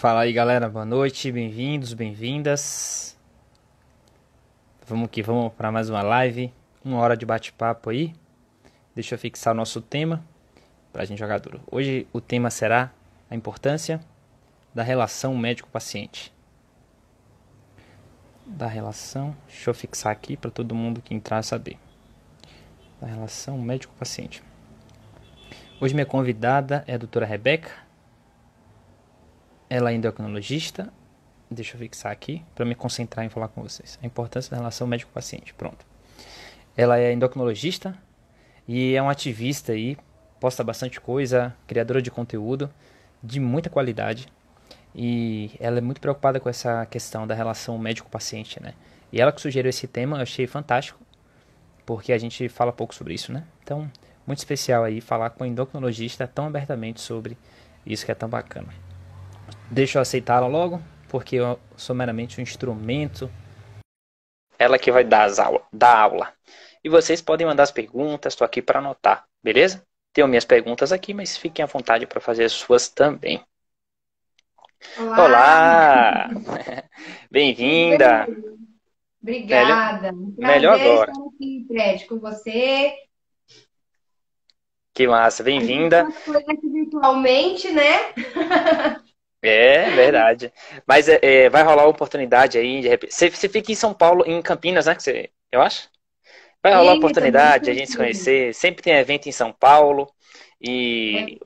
Fala aí, galera. Boa noite, bem-vindos, bem-vindas. Vamos que vamos para mais uma live, 1 hora de bate-papo aí. Deixa eu fixar o nosso tema para a gente jogar duro. Hoje o tema será a importância da relação médico-paciente. Deixa eu fixar aqui para todo mundo que entrar saber. Da relação médico-paciente. Hoje minha convidada é a doutora Rebeca. Ela é endocrinologista. Deixa eu fixar aqui para me concentrar em falar com vocês. A importância da relação médico-paciente. Pronto. Ela é endocrinologista e é uma ativista aí, posta bastante coisa, criadora de conteúdo de muita qualidade. E ela é muito preocupada com essa questão da relação médico-paciente, né? E ela que sugeriu esse tema, eu achei fantástico, porque a gente fala pouco sobre isso, né? Então, muito especial aí falar com um endocrinologista tão abertamente sobre isso que é tão bacana. Deixa eu aceitá-la logo, porque eu sou meramente um instrumento. Ela que vai dar aula. E vocês podem mandar as perguntas, estou aqui para anotar, beleza? Tenho minhas perguntas aqui, mas fiquem à vontade para fazer as suas também. Olá, Olá! tudo Bem-vinda! bem? Melhor, Obrigada. Um melhor prazer estar agora. aqui, Fred, com você. Que massa, A gente bem-vinda. faz coisa aqui virtualmente, né? É verdade. Mas vai rolar uma oportunidade aí, de repente. Você fica em São Paulo, em Campinas, né? Eu acho? Vai rolar Isso, eu moro em oportunidade de a gente se Campinas. conhecer. Sempre tem evento em São Paulo. É, E,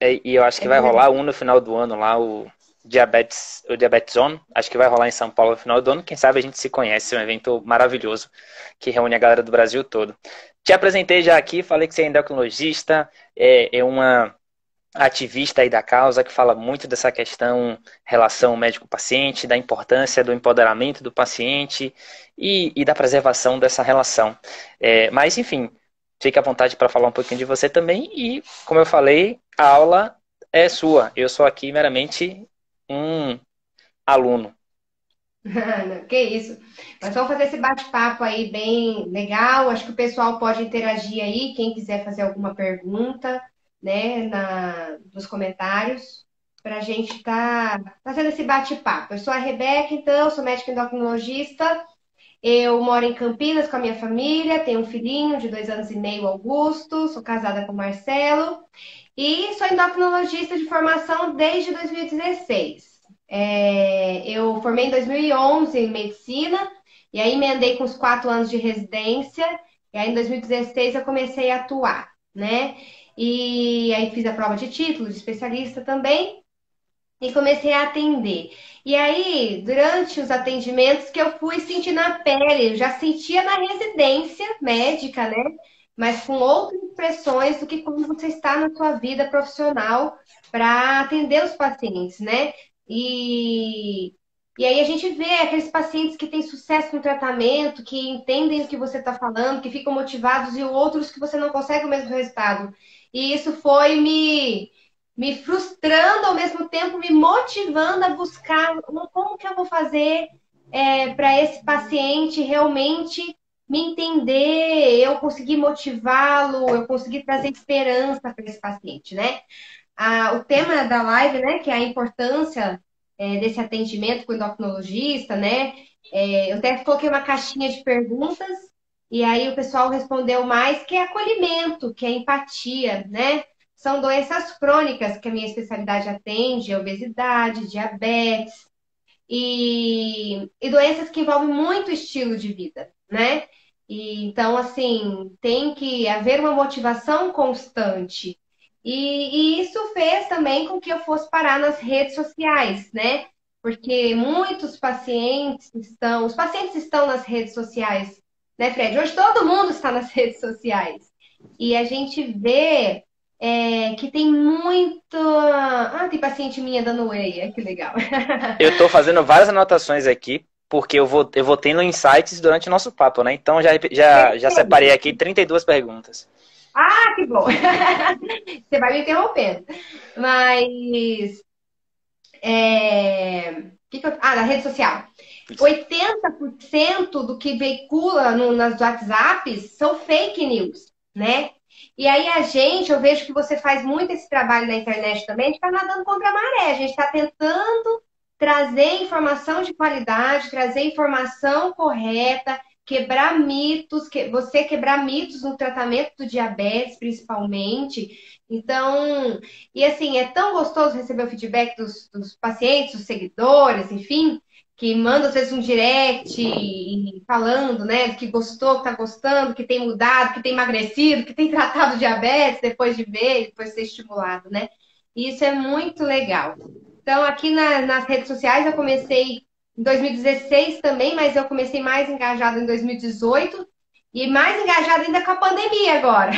e eu acho que é vai rolar verdade. um no final do ano lá, o Diabetes Zone. Acho que vai rolar em São Paulo no final do ano. Quem sabe a gente se conhece. É um evento maravilhoso que reúne a galera do Brasil todo. Te apresentei já aqui, falei que você é endocrinologista, é uma ativista aí da causa que fala muito dessa questão relação médico-paciente, da importância do empoderamento do paciente e da preservação dessa relação. Mas, enfim, fique à vontade para falar um pouquinho de você também e, como eu falei, a aula é sua. Eu sou aqui meramente um aluno. Não, que isso. Nós vamos fazer esse bate-papo aí bem legal. Acho que o pessoal pode interagir aí, quem quiser fazer alguma pergunta, né, nos comentários, para a gente estar fazendo esse bate-papo. Eu sou a Rebeca, então, sou médica endocrinologista. Eu moro em Campinas com a minha família, tenho um filhinho de 2 anos e meio, Augusto, sou casada com o Marcelo e sou endocrinologista de formação desde 2016. Eu formei em 2011 em medicina e aí emendei com os 4 anos de residência e aí em 2016 eu comecei a atuar, né? E aí fiz a prova de título de especialista também e comecei a atender. E aí, durante os atendimentos que eu fui sentindo na pele, eu já sentia na residência médica, né? Mas com outras expressões do que quando você está na sua vida profissional para atender os pacientes, né? E, e aí a gente vê aqueles pacientes que têm sucesso no tratamento, que entendem o que você está falando, que ficam motivados, e outros que você não consegue o mesmo resultado. E isso foi me frustrando, ao mesmo tempo me motivando a buscar como que eu vou fazer para esse paciente realmente me entender, eu conseguir motivá-lo, eu conseguir trazer esperança para esse paciente, né? O tema da live, né, que é a importância desse atendimento com o endocrinologista, né? Eu até coloquei uma caixinha de perguntas e aí o pessoal respondeu mais, que é acolhimento, que é empatia, né? São doenças crônicas que a minha especialidade atende, obesidade, diabetes e doenças que envolvem muito estilo de vida, né? Então, assim, tem que haver uma motivação constante. E isso fez também com que eu fosse parar nas redes sociais, né? Porque os pacientes estão nas redes sociais, né, Fred? Hoje todo mundo está nas redes sociais. E a gente vê que tem muito. Ah, tem paciente minha dando whey, que legal. Eu estou fazendo várias anotações aqui, porque eu vou tendo insights durante o nosso papo, né? Então já separei aqui 32 perguntas. Ah, que bom! Você vai me interrompendo. Mas. Na rede social. 80% do que veicula nas WhatsApps são fake news, né? E aí eu vejo que você faz muito esse trabalho na internet também, a gente está nadando contra a maré, a gente está tentando trazer informação de qualidade, trazer informação correta, quebrar mitos, você quebrar mitos no tratamento do diabetes, principalmente. Então, e assim, é tão gostoso receber o feedback dos pacientes, dos seguidores, enfim, que manda às vezes um direct falando, né, que gostou, que tá gostando, que tem mudado, que tem emagrecido, que tem tratado diabetes depois de ver, depois de ser estimulado, né? E isso é muito legal. Então, aqui nas redes sociais eu comecei em 2016 também, mas eu comecei mais engajada em 2018 e mais engajada ainda com a pandemia agora.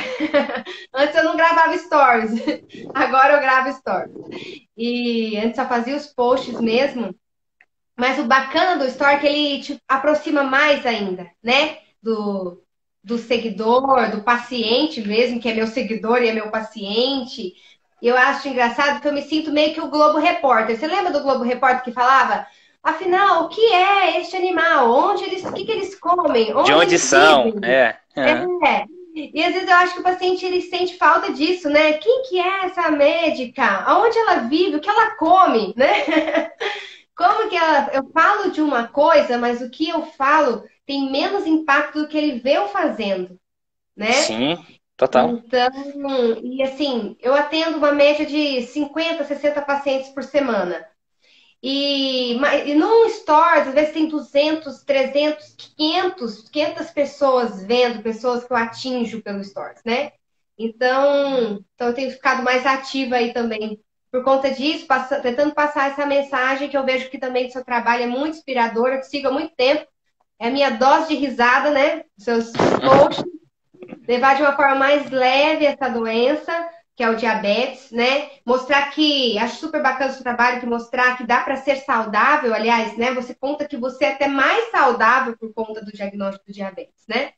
Antes eu não gravava stories, agora eu gravo stories. E antes só fazia os posts mesmo. Mas o bacana do Store é que ele te aproxima mais ainda, né? Do seguidor, do paciente mesmo, que é meu seguidor e é meu paciente. E eu acho engraçado que eu me sinto meio que o Globo Repórter. Você lembra do Globo Repórter que falava? Afinal, o que é este animal? O que eles comem? De Onde onde eles são? vivem? É. É. E às vezes eu acho que o paciente ele sente falta disso, né? Quem que é essa médica? Aonde ela vive? O que ela come, né? Como que eu falo de uma coisa, mas o que eu falo tem menos impacto do que ele vê eu fazendo, né? Sim, total. Então, e assim, eu atendo uma média de 50, 60 pacientes por semana. E num Stories, às vezes tem 200, 300, 500 pessoas vendo, pessoas que eu atinjo pelo Stories, né? Então eu tenho ficado mais ativa aí também por conta disso, tentando passar essa mensagem que eu vejo que também do seu trabalho é muito inspiradora, que sigo há muito tempo. É a minha dose de risada, né? Seus posts, levar de uma forma mais leve essa doença, que é o diabetes, né? Mostrar que, acho super bacana o seu trabalho, que mostrar que dá para ser saudável, aliás, né? Você conta que você é até mais saudável por conta do diagnóstico do diabetes, né?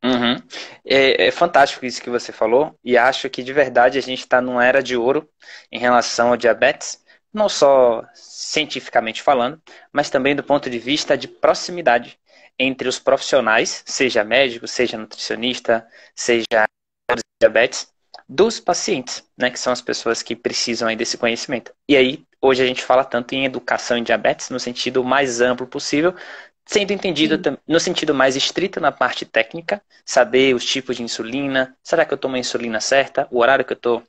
Uhum. É fantástico isso que você falou, e acho que de verdade a gente está numa era de ouro em relação ao diabetes, não só cientificamente falando, mas também do ponto de vista de proximidade entre os profissionais, seja médico, seja nutricionista, seja diabetes, dos pacientes, né, que são as pessoas que precisam aí desse conhecimento. E aí, hoje a gente fala tanto em educação em diabetes no sentido mais amplo possível, sendo entendido Sim, no sentido mais estrito na parte técnica, saber os tipos de insulina, será que eu tomo a insulina certa, o horário que eu estou.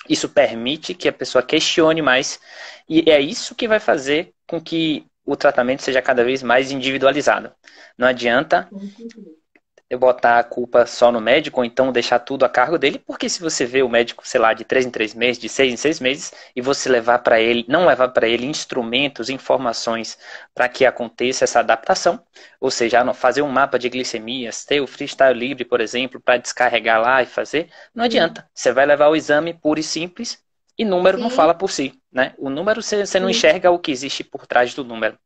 Isso permite que a pessoa questione mais, e é isso que vai fazer com que o tratamento seja cada vez mais individualizado. Não adianta com certeza. eu botar a culpa só no médico, ou então deixar tudo a cargo dele, porque se você vê o médico, sei lá, de 3 em 3 meses, de 6 em 6 meses, e você levar para ele, não levar para ele instrumentos, informações para que aconteça essa adaptação, ou seja, fazer um mapa de glicemias, ter o freestyle livre, por exemplo, para descarregar lá e fazer, não Sim, adianta. Você vai levar o exame puro e simples, e número não sim, fala por si, né? O número você não sim, enxerga o que existe por trás do número.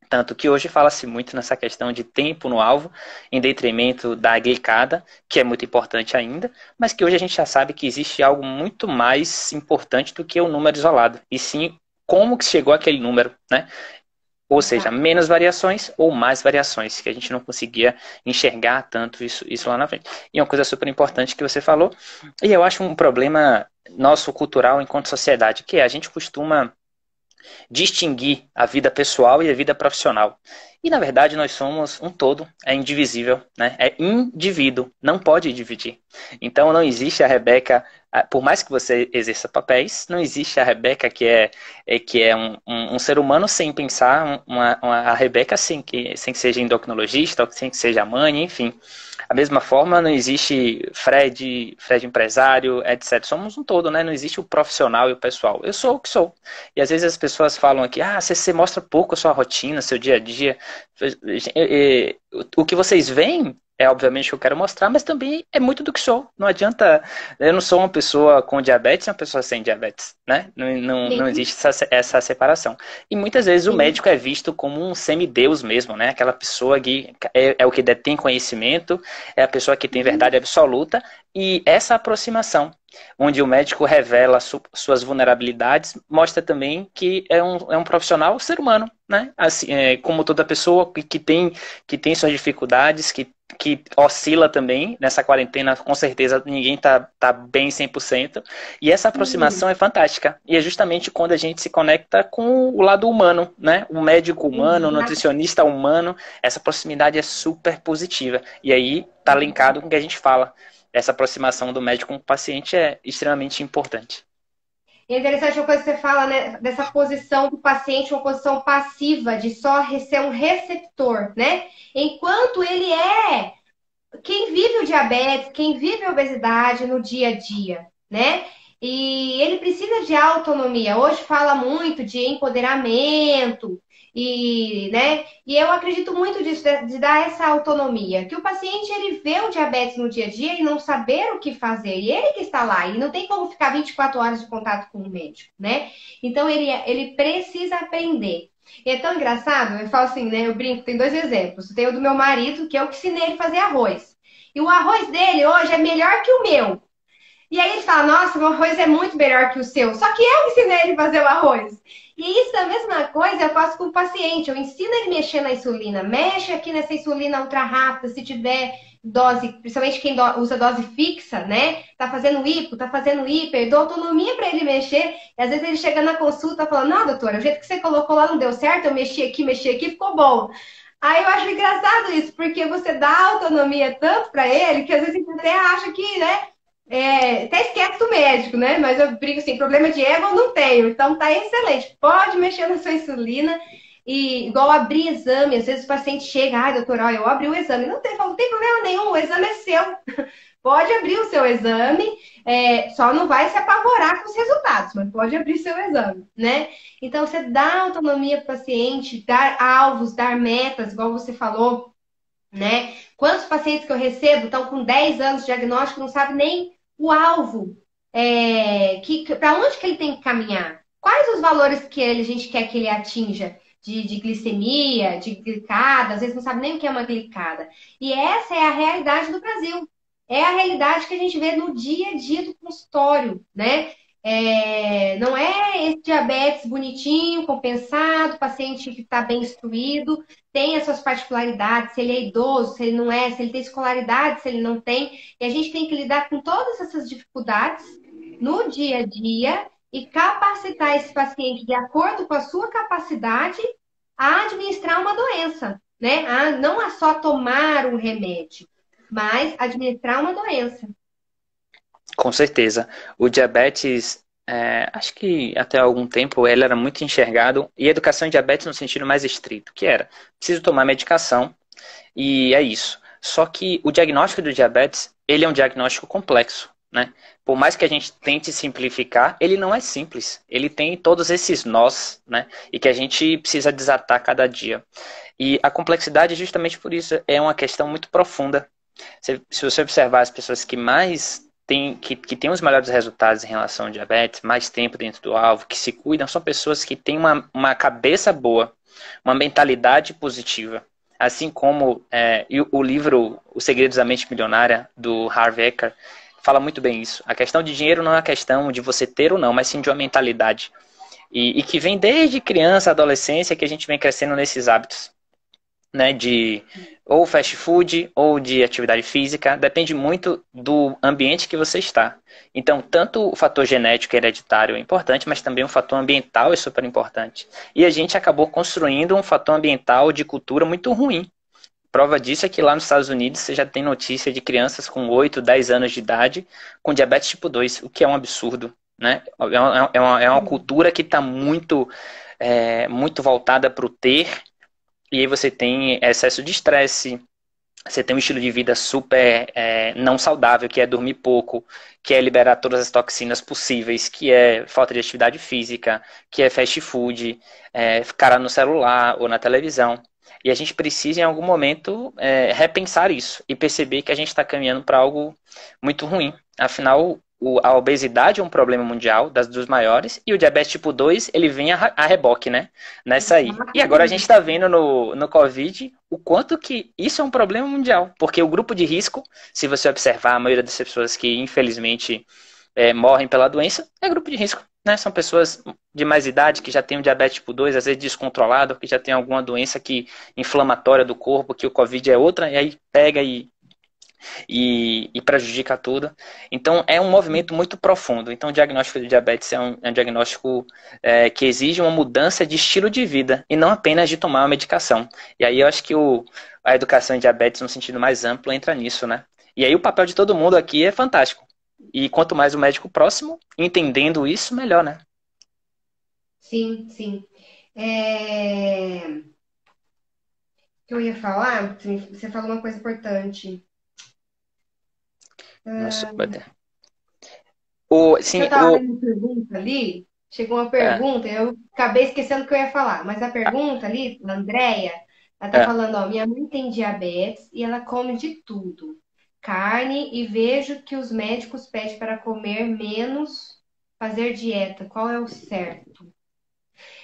Tanto que hoje fala-se muito nessa questão de tempo no alvo, em detrimento da glicada, que é muito importante ainda, mas que hoje a gente já sabe que existe algo muito mais importante do que o número isolado, e sim como que chegou aquele número, né? Ou seja, exato. menos variações ou mais variações, que a gente não conseguia enxergar tanto isso lá na frente. E uma coisa super importante que você falou, e eu acho um problema nosso cultural enquanto sociedade, que é a gente costuma distinguir a vida pessoal e a vida profissional. E na verdade nós somos um todo, é indivisível, né? É indivíduo, não pode dividir. Então não existe a Rebeca, por mais que você exerça papéis, não existe a Rebeca que é um ser humano sem pensar a Rebeca sem que seja endocrinologista, ou sem que seja mãe, enfim. Da mesma forma, não existe Fred empresário, etc. Somos um todo, né? Não existe o profissional e o pessoal. Eu sou o que sou. E às vezes as pessoas falam aqui, você mostra pouco a sua rotina, seu dia a dia. O que vocês veem é obviamente o que eu quero mostrar, mas também é muito do que sou. Não adianta, eu não sou uma pessoa com diabetes e uma pessoa sem diabetes, né? Não Sim, existe essa separação. E muitas vezes o sim, médico é visto como um semideus mesmo, né? Aquela pessoa que é o que detém conhecimento, é a pessoa que tem verdade absoluta, e essa aproximação, onde o médico revela suas vulnerabilidades, mostra também que é um profissional ser humano, né? Assim, como toda pessoa que tem suas dificuldades, que oscila também. Nessa quarentena, com certeza, ninguém tá bem 100%. E essa aproximação é fantástica. E é justamente quando a gente se conecta com o lado humano, né? O médico humano, o nutricionista humano. Essa proximidade é super positiva. E aí tá linkado com o que a gente fala. Essa aproximação do médico com o paciente é extremamente importante. E é interessante uma coisa que você fala, né, dessa posição do paciente, uma posição passiva, de só ser um receptor, né? Enquanto ele é quem vive o diabetes, quem vive a obesidade no dia a dia, né? E ele precisa de autonomia. Hoje fala muito de empoderamento e, né? E eu acredito muito disso, de dar essa autonomia, que o paciente ele vê o diabetes no dia a dia e não saber o que fazer. E ele que está lá, e não tem como ficar 24 horas de contato com o médico, né? Então ele precisa aprender. E é tão engraçado, eu falo assim, né? Eu brinco, tem 2 exemplos. Tem o do meu marido, que eu que ensinei ele a fazer arroz. E o arroz dele hoje é melhor que o meu. E aí ele fala, nossa, meu arroz é muito melhor que o seu. Só que eu ensinei ele a fazer o arroz. E isso é a mesma coisa eu faço com o paciente. Eu ensino ele a mexer na insulina. Mexe aqui nessa insulina ultra rápida, se tiver dose, principalmente quem usa dose fixa, né? Tá fazendo hipo, tá fazendo hiper, dou autonomia para ele mexer. E às vezes ele chega na consulta falando, não, doutora, o jeito que você colocou lá não deu certo, eu mexi aqui, ficou bom. Aí eu acho engraçado isso, porque você dá autonomia tanto para ele, que às vezes ele até acha que, né? Até esquece do médico, né? Mas eu brigo assim, problema de ego eu não tenho. Então tá excelente. Pode mexer na sua insulina. E igual abrir exame, às vezes o paciente chega, ai, doutor, ó, eu abri o exame. Não tem problema nenhum, o exame é seu. Pode abrir o seu exame, só não vai se apavorar com os resultados, mas pode abrir seu exame, né? Então, você dá autonomia para o paciente, dar alvos, dar metas, igual você falou, né? Quantos pacientes que eu recebo estão com 10 anos de diagnóstico, não sabe nem o alvo, para onde que ele tem que caminhar? Quais os valores que a gente quer que ele atinja? De glicemia, de glicada, às vezes não sabe nem o que é uma glicada. E essa é a realidade do Brasil. É a realidade que a gente vê no dia a dia do consultório, né? Não é esse diabetes bonitinho, compensado, paciente que está bem instruído, tem as suas particularidades, se ele é idoso, se ele não é, se ele tem escolaridade, se ele não tem. E a gente tem que lidar com todas essas dificuldades no dia a dia e capacitar esse paciente de acordo com a sua capacidade a administrar uma doença, né? Não a só tomar um remédio, mas administrar uma doença. Com certeza. O diabetes, acho que até algum tempo ele era muito enxergado, e educação em diabetes no sentido mais estrito, que era, preciso tomar medicação, e é isso. Só que o diagnóstico do diabetes, ele é um diagnóstico complexo, né? Por mais que a gente tente simplificar, ele não é simples. Ele tem todos esses nós, né? E que a gente precisa desatar cada dia. E a complexidade, justamente por isso, é uma questão muito profunda. Se você observar as pessoas que mais que têm os melhores resultados em relação ao diabetes, mais tempo dentro do alvo, que se cuidam, são pessoas que têm uma cabeça boa, uma mentalidade positiva. Assim como o livro Os Segredos da Mente Milionária, do Harv Eker, fala muito bem isso. A questão de dinheiro não é a questão de você ter ou não, mas sim de uma mentalidade. E que vem desde criança, adolescência, que a gente vem crescendo nesses hábitos, né, de ou fast food ou de atividade física, depende muito do ambiente que você está. Então, tanto o fator genético e hereditário é importante, mas também o fator ambiental é super importante. E a gente acabou construindo um fator ambiental de cultura muito ruim. Prova disso é que lá nos Estados Unidos você já tem notícia de crianças com 8, 10 anos de idade com diabetes tipo 2, o que é um absurdo, né? É uma cultura que está muito voltada para o ter. E aí você tem excesso de estresse, você tem um estilo de vida super não saudável, que é dormir pouco, que é liberar todas as toxinas possíveis, que é falta de atividade física, que é fast food, ficar no celular ou na televisão. E a gente precisa, em algum momento, repensar isso e perceber que a gente está caminhando para algo muito ruim. Afinal, a obesidade é um problema mundial, dos maiores, e o diabetes tipo 2, ele vem a reboque, né? Nessa aí. E agora a gente está vendo no Covid o quanto que isso é um problema mundial, porque o grupo de risco, se você observar, a maioria das pessoas que, infelizmente, morrem pela doença, é grupo de risco. né? São pessoas de mais idade que já têm o diabetes tipo 2, às vezes descontrolado, que já tem alguma doença inflamatória do corpo, que o Covid é outra, e aí pega e prejudica tudo. Então, é um movimento muito profundo. Então, o diagnóstico de diabetes é um diagnóstico que exige uma mudança de estilo de vida e não apenas de tomar uma medicação. E aí eu acho que a educação em diabetes, no sentido mais amplo, entra nisso, né? E aí o papel de todo mundo aqui é fantástico. E quanto mais o médico próximo, entendendo isso, melhor, né? Sim, sim. O que eu ia falar? Você falou uma coisa importante. Nossa, Que eu sim, estava lendo uma pergunta ali, chegou uma é, pergunta, eu acabei esquecendo o que eu ia falar, mas a pergunta ali, da Andrea, ela tá é, falando, ó, minha mãe tem diabetes e ela come de tudo, carne, e vejo que os médicos pedem para comer menos, fazer dieta. Qual é o certo?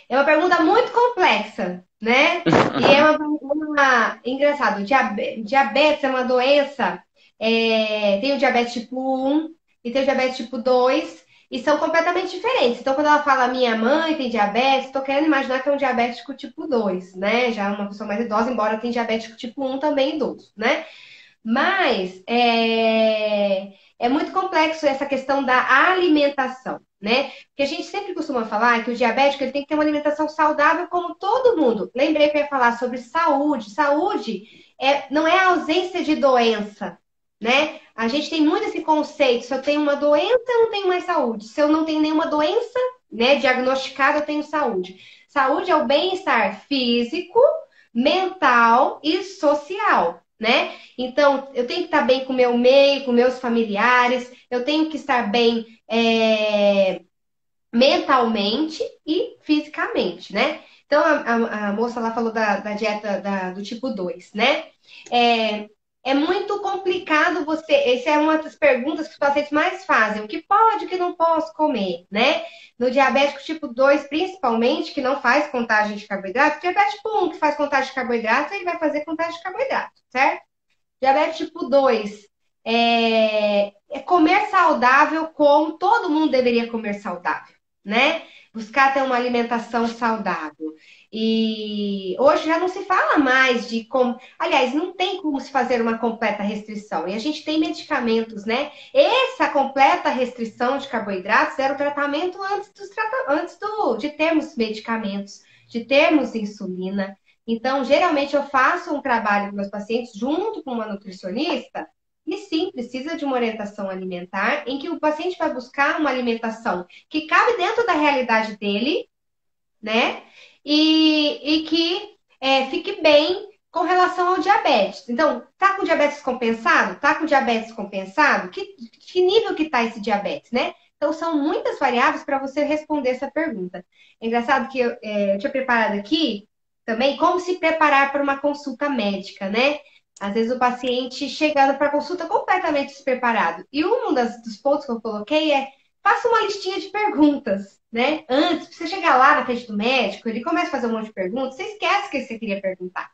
É uma pergunta muito complexa, né? E é engraçado, diabetes é uma doença, tem o diabetes tipo 1 e tem o diabetes tipo 2 e são completamente diferentes. Então, quando ela fala minha mãe tem diabetes, estou querendo imaginar que é um diabético tipo 2, né? Já é uma pessoa mais idosa, embora tenha diabético tipo 1 também idoso, né? Mas é muito complexo essa questão da alimentação, né? Porque a gente sempre costuma falar que o diabético ele tem que ter uma alimentação saudável como todo mundo. Lembrei que eu ia falar sobre saúde. Saúde não é a ausência de doença, né? A gente tem muito esse conceito: se eu tenho uma doença, eu não tenho mais saúde. Se eu não tenho nenhuma doença, né, diagnosticada, eu tenho saúde. Saúde é o bem-estar físico, mental e social, né? Então, eu tenho que estar bem com o meu meio, com meus familiares, eu tenho que estar bem mentalmente e fisicamente, né? Então, a moça lá falou da dieta do tipo 2, né? É, é muito complicado você. Essa é uma das perguntas que os pacientes mais fazem: o que pode, o que não posso comer, né? No diabético tipo 2, principalmente, que não faz contagem de carboidrato, diabetes tipo 1, que faz contagem de carboidrato, ele vai fazer contagem de carboidrato, certo? Diabetes tipo 2 é comer saudável como todo mundo deveria comer saudável, né? Buscar ter uma alimentação saudável. E hoje já não se fala mais de como. Aliás, não tem como se fazer uma completa restrição. E a gente tem medicamentos, né? Essa completa restrição de carboidratos era o tratamento de termos medicamentos, de termos insulina. Então, geralmente eu faço um trabalho com meus pacientes junto com uma nutricionista e sim, precisa de uma orientação alimentar em que o paciente vai buscar uma alimentação que cabe dentro da realidade dele, né? E que fique bem com relação ao diabetes. Então, tá com diabetes compensado? Tá com diabetes compensado? Que nível que tá esse diabetes, né? Então, são muitas variáveis para você responder essa pergunta. É engraçado que eu tinha preparado aqui também como se preparar para uma consulta médica, né? Às vezes o paciente chegando para a consulta completamente despreparado. E dos pontos que eu coloquei faça uma listinha de perguntas, né? Antes, pra você chegar lá na frente do médico, ele começa a fazer um monte de perguntas, você esquece o que você queria perguntar.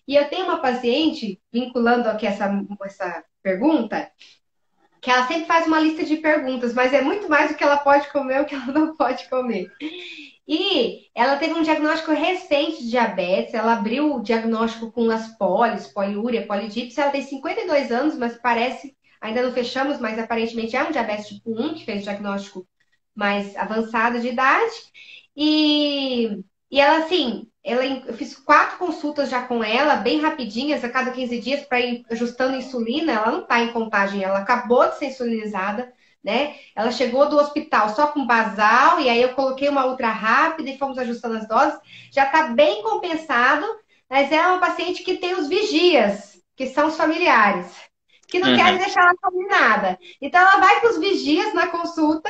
E eu tenho uma paciente, vinculando aqui essa pergunta, que ela sempre faz uma lista de perguntas, mas é muito mais o que ela pode comer e o que ela não pode comer. E ela teve um diagnóstico recente de diabetes, ela abriu o diagnóstico com as poliúria, polidipsia, ela tem 52 anos, mas parece, ainda não fechamos, mas aparentemente é um diabetes tipo 1, que fez o diagnóstico mais avançado de idade. E ela, assim, eu fiz 4 consultas já com ela, bem rapidinhas, a cada 15 dias, para ir ajustando a insulina. Ela não está em contagem, ela acabou de ser insulinizada, né? Ela chegou do hospital só com basal, e aí eu coloquei uma ultra rápida e fomos ajustando as doses. Já está bem compensado, mas é uma paciente que tem os vigias, que são os familiares, que não querem Uhum. deixar ela comer nada. Então ela vai com os vigias na consulta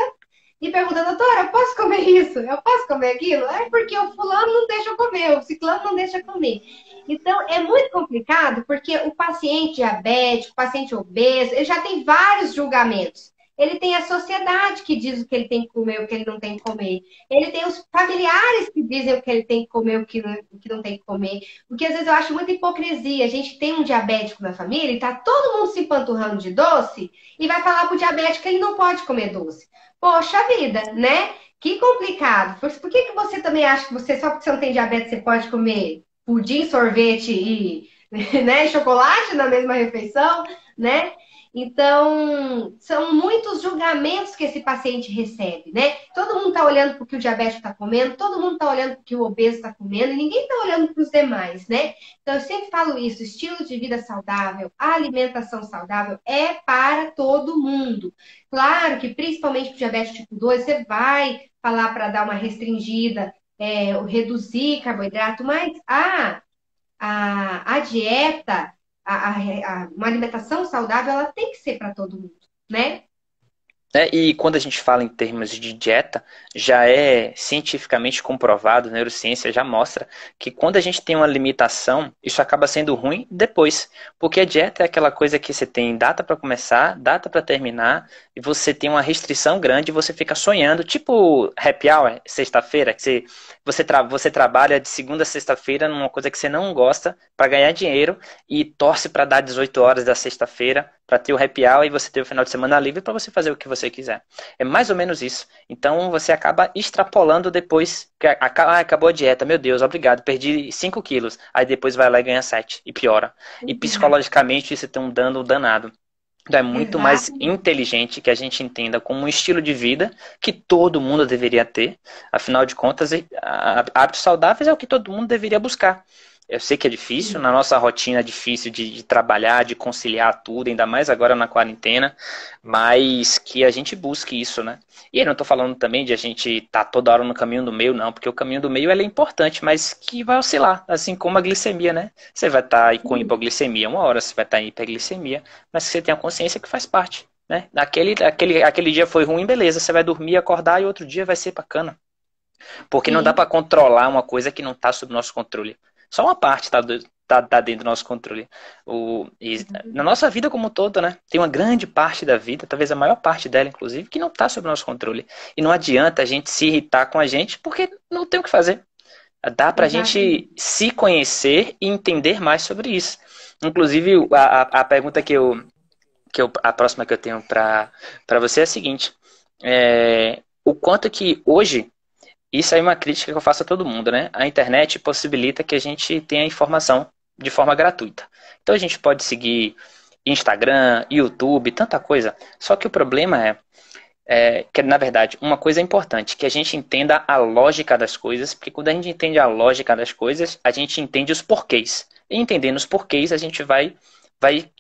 e pergunta: doutora, eu posso comer isso? Eu posso comer aquilo? É porque o fulano não deixa eu comer, o ciclano não deixa eu comer. Então, é muito complicado porque o paciente diabético, o paciente obeso, ele já tem vários julgamentos. Ele tem a sociedade que diz o que ele tem que comer, o que ele não tem que comer. Ele tem os familiares que dizem o que ele tem que comer, o que não tem que comer. Porque às vezes eu acho muita hipocrisia. A gente tem um diabético na família e tá todo mundo se empanturrando de doce e vai falar pro diabético que ele não pode comer doce. Poxa vida, né? Que complicado. Por que você também acha que você, só porque você não tem diabetes, você pode comer pudim, sorvete e né, chocolate na mesma refeição, né? Então, são muitos julgamentos que esse paciente recebe, né? Todo mundo está olhando para o que o diabético está comendo, todo mundo está olhando para o que o obeso está comendo, e ninguém está olhando para os demais, né? Então, eu sempre falo isso: estilo de vida saudável, alimentação saudável é para todo mundo. Claro que, principalmente para o diabetes tipo 2, você vai falar para dar uma restringida, reduzir carboidrato, mas a dieta, uma alimentação saudável, ela tem que ser para todo mundo, né? E quando a gente fala em termos de dieta, já é cientificamente comprovado, a neurociência já mostra que quando a gente tem uma limitação, isso acaba sendo ruim depois. Porque a dieta é aquela coisa que você tem data para começar, data para terminar, e você tem uma restrição grande e você fica sonhando, tipo happy hour, sexta-feira, que você trabalha de segunda a sexta-feira numa coisa que você não gosta para ganhar dinheiro e torce para dar 18 horas da sexta-feira para ter o happy hour e você ter o final de semana livre para você fazer o que você quiser. É mais ou menos isso. Então você acaba extrapolando depois que acabou a dieta. Meu Deus, obrigado, perdi 5 quilos. Aí depois vai lá e ganha 7 e piora. E psicologicamente isso tem um dano danado. Então é muito mais Exato. inteligente que a gente entenda como um estilo de vida que todo mundo deveria ter. Afinal de contas, hábitos saudáveis é o que todo mundo deveria buscar. Eu sei que é difícil, na nossa rotina é difícil de trabalhar, de conciliar tudo, ainda mais agora na quarentena, mas que a gente busque isso, né? E eu não estou falando também de a gente estar toda hora no caminho do meio, não, porque o caminho do meio ele é importante, mas que vai oscilar, assim como a glicemia, né? Você vai estar aí com hipoglicemia uma hora, você vai estar em hiperglicemia, mas que você tenha consciência que faz parte, né? Aquele dia foi ruim, beleza, você vai dormir, acordar e outro dia vai ser bacana. Porque não dá Sim. para controlar uma coisa que não está sob nosso controle. Só uma parte está dentro do nosso controle. Na nossa vida como um todo, né? Tem uma grande parte da vida, talvez a maior parte dela, inclusive, que não está sob nosso controle. E não adianta a gente se irritar com a gente, porque não tem o que fazer. Dá para a Exatamente. gente se conhecer e entender mais sobre isso. Inclusive, a pergunta a próxima que eu tenho para você é a seguinte. O quanto que hoje isso aí é uma crítica que eu faço a todo mundo, né? A internet possibilita que a gente tenha informação de forma gratuita. Então a gente pode seguir Instagram, YouTube, tanta coisa. Só que o problema que, na verdade, uma coisa é importante, que a gente entenda a lógica das coisas, porque quando a gente entende a lógica das coisas, a gente entende os porquês. E entendendo os porquês, a gente vai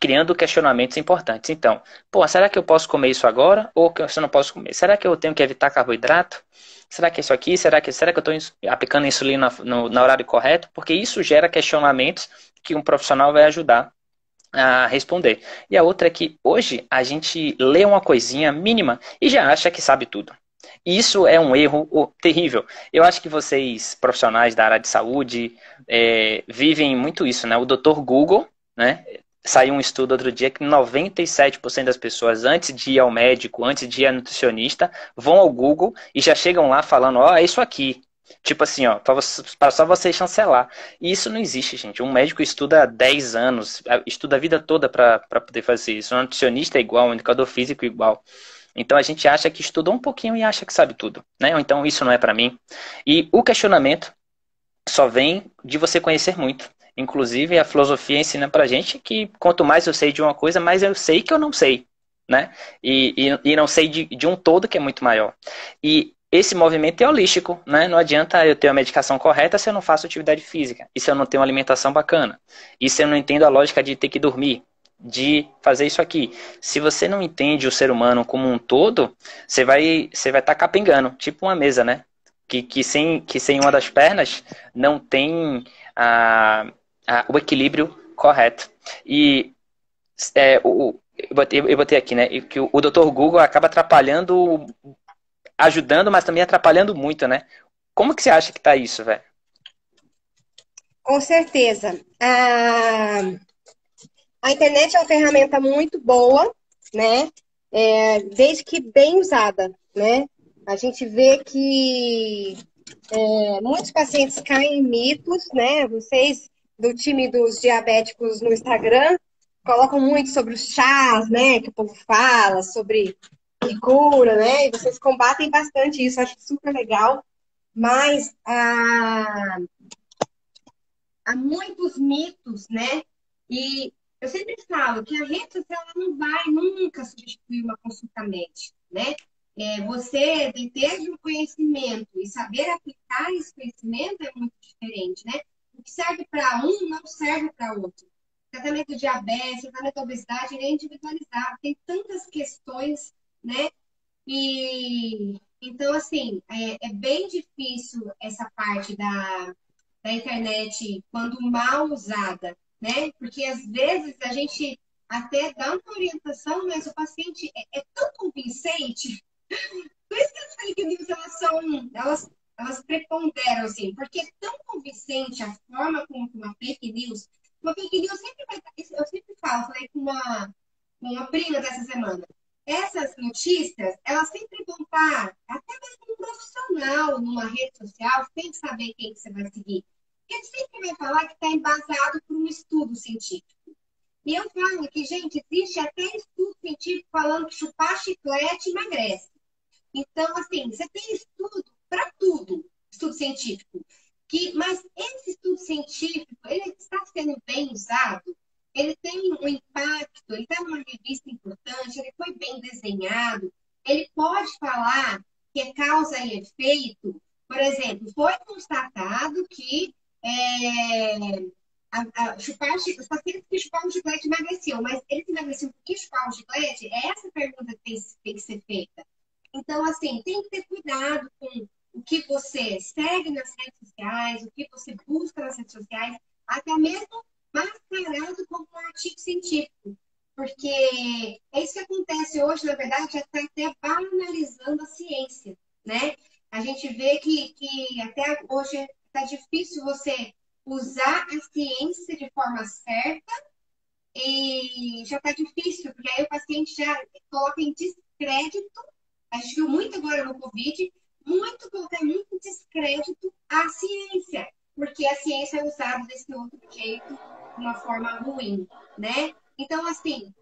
criando questionamentos importantes. Então, pô, será que eu posso comer isso agora? Ou que eu não posso comer? Será que eu tenho que evitar carboidrato? Será que é isso aqui? Será que eu estou aplicando insulina no horário correto? Porque isso gera questionamentos que um profissional vai ajudar a responder. E a outra é que hoje a gente lê uma coisinha mínima e já acha que sabe tudo. E isso é um erro terrível. Eu acho que vocês, profissionais da área de saúde, vivem muito isso, né? O Dr. Google, né? Saiu um estudo outro dia que 97% das pessoas, antes de ir ao médico, antes de ir ao nutricionista, vão ao Google e já chegam lá falando, ó, é isso aqui. Tipo assim, ó, para só você chancelar. E isso não existe, gente. Um médico estuda 10 anos, estuda a vida toda para poder fazer isso. Um nutricionista é igual, um educador físico é igual. Então a gente acha que estudou um pouquinho e acha que sabe tudo, né? Ou então isso não é para mim. E o questionamento só vem de você conhecer muito. Inclusive, a filosofia ensina pra gente que quanto mais eu sei de uma coisa, mais eu sei que eu não sei, né? E não sei de um todo que é muito maior. E esse movimento é holístico, né? Não adianta eu ter a medicação correta se eu não faço atividade física. E se eu não tenho uma alimentação bacana. E se eu não entendo a lógica de ter que dormir, de fazer isso aqui. Se você não entende o ser humano como um todo, você vai estar capengando, tipo uma mesa, né? Que sem uma das pernas não tem o equilíbrio correto. E eu botei aqui, né? Que o Dr. Google acaba atrapalhando, ajudando, mas também atrapalhando muito, né? Como que você acha que tá isso, velho? Com certeza. A internet é uma ferramenta muito boa, né? desde que bem usada, né? A gente vê que muitos pacientes caem em mitos, né? Vocês do time dos diabéticos no Instagram colocam muito sobre os chás, né? Que o povo fala, sobre que cura, né? E vocês combatem bastante isso, acho super legal. Mas há muitos mitos, né? E eu sempre falo que a rede social ela não vai nunca substituir uma consulta médica, né? Você ter um conhecimento e saber aplicar esse conhecimento é muito diferente, né? O que serve para um não serve para outro. Tratamento de diabetes, tratamento de obesidade, ele é individualizado, tem tantas questões, né? E então, assim, é bem difícil essa parte da internet quando mal usada, né? Porque às vezes a gente até dá uma orientação, mas o paciente é tão convincente. Por isso que as fake news elas preponderam, assim, porque é tão convincente a forma como uma fake news sempre vai. Eu sempre falo, falei com uma prima dessa semana. Essas notícias, elas sempre vão estar, até mesmo um profissional numa rede social, sem saber quem que você vai seguir. Ele sempre vai falar que está embasado por um estudo científico. E eu falo que, gente, existe até estudo científico falando que chupar chiclete emagrece. Então, assim, você tem estudo para tudo, estudo científico. Mas esse estudo científico, ele está sendo bem usado, ele tem um impacto, ele está numa revista importante, ele foi bem desenhado, ele pode falar que é causa e efeito. Por exemplo, foi constatado que os pacientes que chupavam chiclete emagreciam, mas eles emagreciam porque chupavam chiclete? É essa pergunta que tem que ser feita. Então, assim, tem que ter cuidado com o que você segue nas redes sociais, o que você busca nas redes sociais, até mesmo mascarado como um artigo científico. Porque é isso que acontece hoje, na verdade, está até banalizando a ciência, né? A gente vê que até hoje está difícil você usar a ciência de forma certa e já está difícil, porque aí o paciente já coloca em descrédito. A gente viu muito agora no Covid, colocar muito descrédito à ciência, porque a ciência é usada desse outro jeito, de uma forma ruim, né? Então, assim,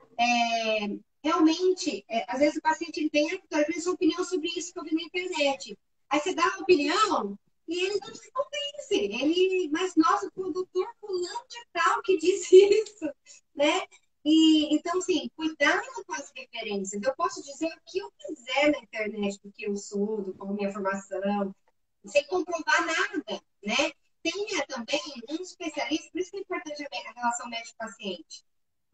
realmente, às vezes o paciente ele vem, ele tem sua opinião sobre isso que eu vi na internet. Aí você dá uma opinião e ele não se convence. Mas nossa, o doutor fulano de tal que disse isso, né? Então, assim, cuidado com as referências. Eu posso dizer o que eu quiser na internet do que eu sou, qual a minha formação, sem comprovar nada, né? Tenha também um especialista, por isso que é importante a relação médico-paciente,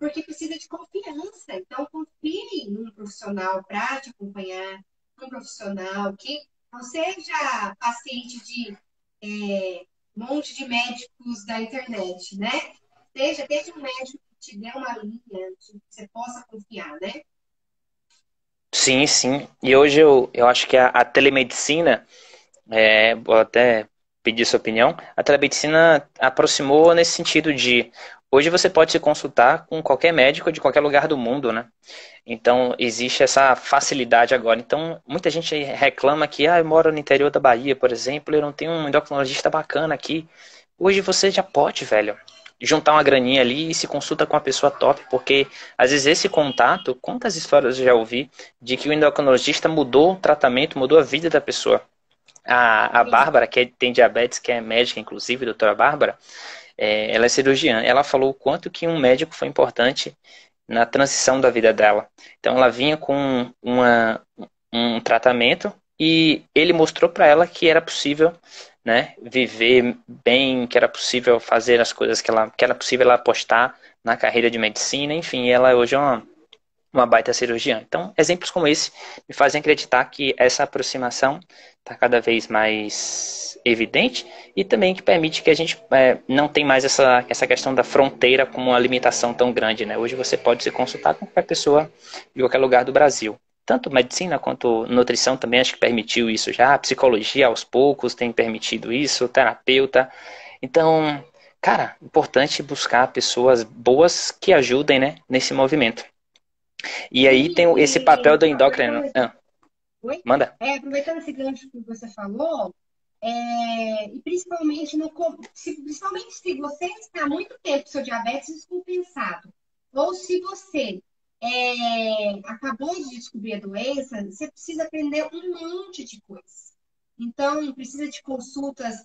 porque precisa de confiança. Então, confie num profissional para te acompanhar, um profissional que não seja paciente de um monte de médicos da internet, né? Desde um médico que te dê uma linha que você possa confiar, né? Sim, sim. E hoje eu acho que a telemedicina, vou até pedir sua opinião, a telemedicina aproximou nesse sentido de hoje você pode se consultar com qualquer médico de qualquer lugar do mundo, né? Então existe essa facilidade agora. Então muita gente reclama que eu moro no interior da Bahia, por exemplo, eu não tenho um endocrinologista bacana aqui. Hoje você já pode, velho, juntar uma graninha ali e se consulta com uma pessoa top, porque às vezes esse contato, quantas histórias eu já ouvi de que o endocrinologista mudou o tratamento, mudou a vida da pessoa. A Bárbara, que tem diabetes, que é médica, inclusive, a doutora Bárbara, ela é cirurgiã. Ela falou o quanto que um médico foi importante na transição da vida dela. Então ela vinha com um tratamento e ele mostrou para ela que era possível, né, viver bem, que era possível fazer as coisas que era possível ela apostar na carreira de medicina, enfim, ela hoje é uma baita cirurgiã. Então, exemplos como esse me fazem acreditar que essa aproximação está cada vez mais evidente e também que permite que a gente não tem mais essa questão da fronteira como uma limitação tão grande, né? Hoje você pode se consultar com qualquer pessoa de qualquer lugar do Brasil. Tanto medicina quanto nutrição também acho que permitiu isso já, a psicologia aos poucos tem permitido isso, terapeuta. Então, cara, importante buscar pessoas boas que ajudem, né, nesse movimento. E aí tem esse papel do endócrino. Ah, Oi? manda. Aproveitando esse gancho que você falou, e principalmente, principalmente se você está há muito tempo com seu diabetes descompensado, ou se você acabou de descobrir a doença, você precisa aprender um monte de coisas. Então, precisa de consultas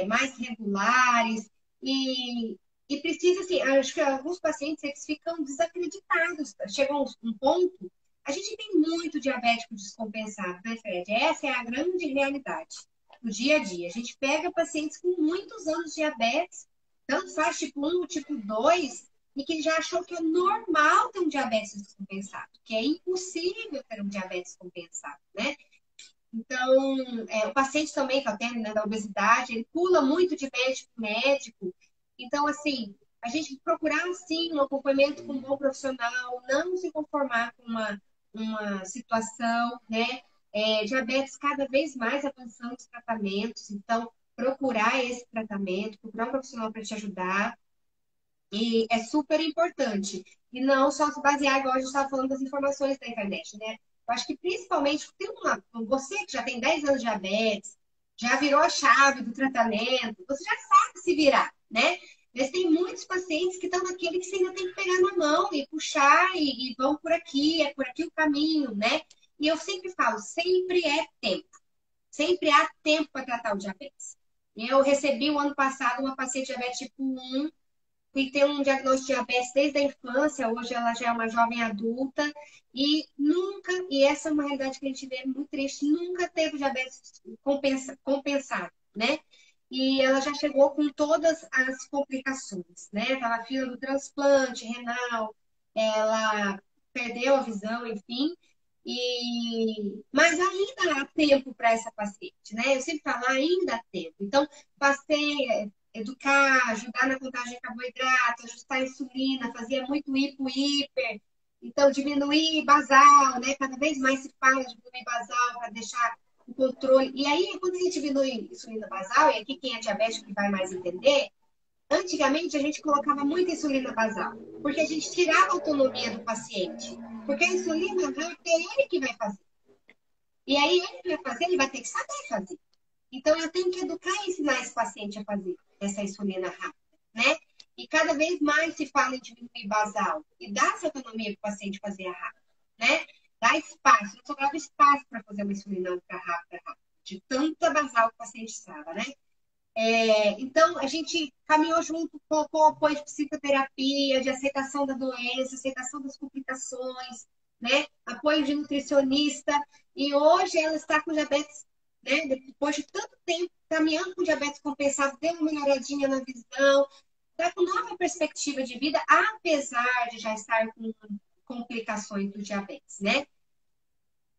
mais regulares e precisa, assim, acho que alguns pacientes eles ficam desacreditados. Chega um ponto a gente tem muito diabético descompensado, né, Fred? Essa é a grande realidade do dia a dia. A gente pega pacientes com muitos anos de diabetes, tanto faz tipo 1, tipo 2, e que já achou que é normal ter um diabetes descompensado, que é impossível ter um diabetes compensado, né? Então, o paciente também que eu tenho, né, da obesidade, ele pula muito de médico em médico. Então, assim, a gente procurar, sim, um acompanhamento com um bom profissional, não se conformar com uma situação, né? Diabetes cada vez mais avançando os tratamentos, então, procurar esse tratamento, procurar um profissional para te ajudar, e é super importante. E não só se basear, igual a gente estava falando das informações da internet, né? Eu acho que principalmente você que já tem 10 anos de diabetes, já virou a chave do tratamento, você já sabe se virar, né? Mas tem muitos pacientes que estão naquele que você ainda tem que pegar na mão e puxar e vão por aqui, é por aqui o caminho, né? E eu sempre falo, sempre é tempo. Sempre há tempo para tratar o diabetes. Eu recebi o ano passado uma paciente diabetes tipo 1 e tem um diagnóstico de diabetes desde a infância, hoje ela já é uma jovem adulta e nunca, e essa é uma realidade que a gente vê muito triste, nunca teve diabetes compensado, né? E ela já chegou com todas as complicações, né? Tá na fila do transplante renal, ela perdeu a visão, enfim, mas ainda há tempo para essa paciente, né? Eu sempre falo, ainda há tempo. Então, passei educar, ajudar na contagem de carboidrato, ajustar a insulina, fazia muito hipo-hiper, então diminuir basal, né? Cada vez mais se fala de diminuir basal para deixar o controle. E aí, quando a gente diminui insulina basal, e aqui quem é diabético que vai mais entender, antigamente a gente colocava muita insulina basal, porque a gente tirava a autonomia do paciente. Porque a insulina é ele que vai fazer. E aí ele que vai fazer, ele vai ter que saber fazer. Então, eu tenho que educar e ensinar esse paciente a fazer essa insulina rápida, né? E cada vez mais se fala em diminuir basal e dar essa autonomia para o paciente fazer a rápida, né? Dá espaço, não sobrava espaço para fazer uma insulina ultra rápida, de tanta basal que o paciente estava, né? Então, a gente caminhou junto com o apoio de psicoterapia, de aceitação da doença, aceitação das complicações, né? Apoio de nutricionista. E hoje ela está com diabetes, né? Depois de tanto tempo caminhando com diabetes compensado, deu uma melhoradinha na visão, está com nova perspectiva de vida, apesar de já estar com complicações do diabetes, né?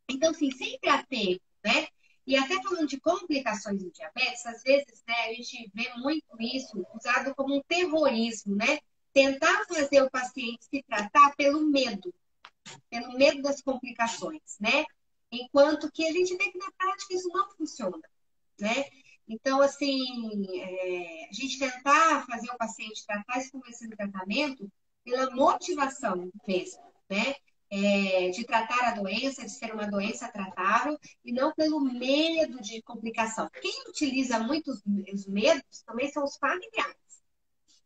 Então, assim, sempre há tempo, né? E até falando de complicações do diabetes, às vezes, né, a gente vê muito isso usado como um terrorismo, né? Tentar fazer o paciente se tratar pelo medo das complicações, né? Enquanto que a gente vê que na prática isso não funciona, né? Então, assim, a gente tentar fazer o paciente tratar esse começo do tratamento pela motivação mesmo, né? De tratar a doença, de ser uma doença tratável, e não pelo medo de complicação. Quem utiliza muito os medos também são os familiares.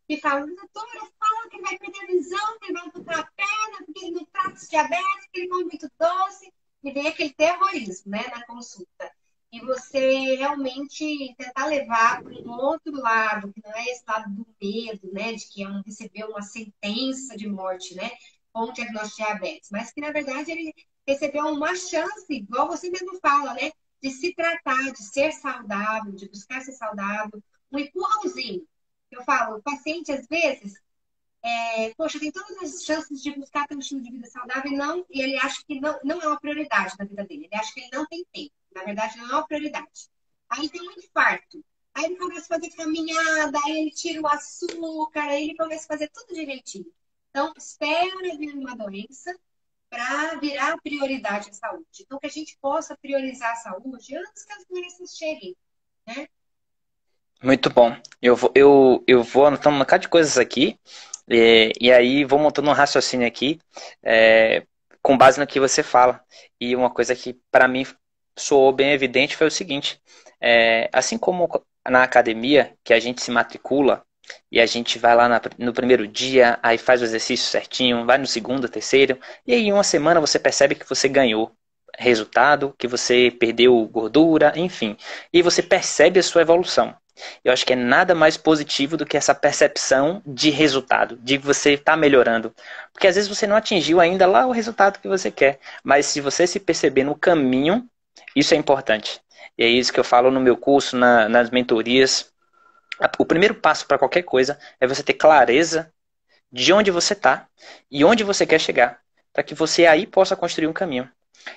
Que falam, doutora, fala que ele vai perder a visão, que ele vai amputar a perna, porque ele não trata esse diabetes, que ele come muito doce, e vem aquele terrorismo, né, na consulta. E você realmente tentar levar para um outro lado, que não é esse lado do medo, né, de que recebeu uma sentença de morte, né, com o diagnóstico de diabetes, mas que, na verdade, ele recebeu uma chance, igual você mesmo fala, né, de se tratar, de ser saudável, de buscar ser saudável, um empurrãozinho. Eu falo, o paciente, às vezes, poxa, tem todas as chances de buscar ter um estilo de vida saudável e ele acha que não é uma prioridade na vida dele. Ele acha que ele não tem tempo. Na verdade, não é uma prioridade. Aí tem um infarto. Aí ele começa a fazer caminhada, aí ele tira o açúcar, aí ele começa a fazer tudo direitinho. Então, espera vir uma doença para virar prioridade a saúde. Então, que a gente possa priorizar a saúde antes que as doenças cheguem, né? Muito bom. Eu vou anotando um bocado de coisas aqui, e aí vou montando um raciocínio aqui, com base no que você fala. E uma coisa que para mim soou bem evidente foi o seguinte: assim como na academia, que a gente se matricula e a gente vai lá no primeiro dia, aí faz o exercício certinho, vai no segundo, terceiro, e aí em uma semana você percebe que você ganhou resultado, que você perdeu gordura, enfim, e você percebe a sua evolução. Eu acho que é nada mais positivo do que essa percepção de resultado, de que você está melhorando. Porque às vezes você não atingiu ainda lá o resultado que você quer, mas se você se perceber no caminho, isso é importante. E é isso que eu falo no meu curso, nas mentorias. O primeiro passo para qualquer coisa é você ter clareza de onde você está e onde você quer chegar, para que você aí possa construir um caminho.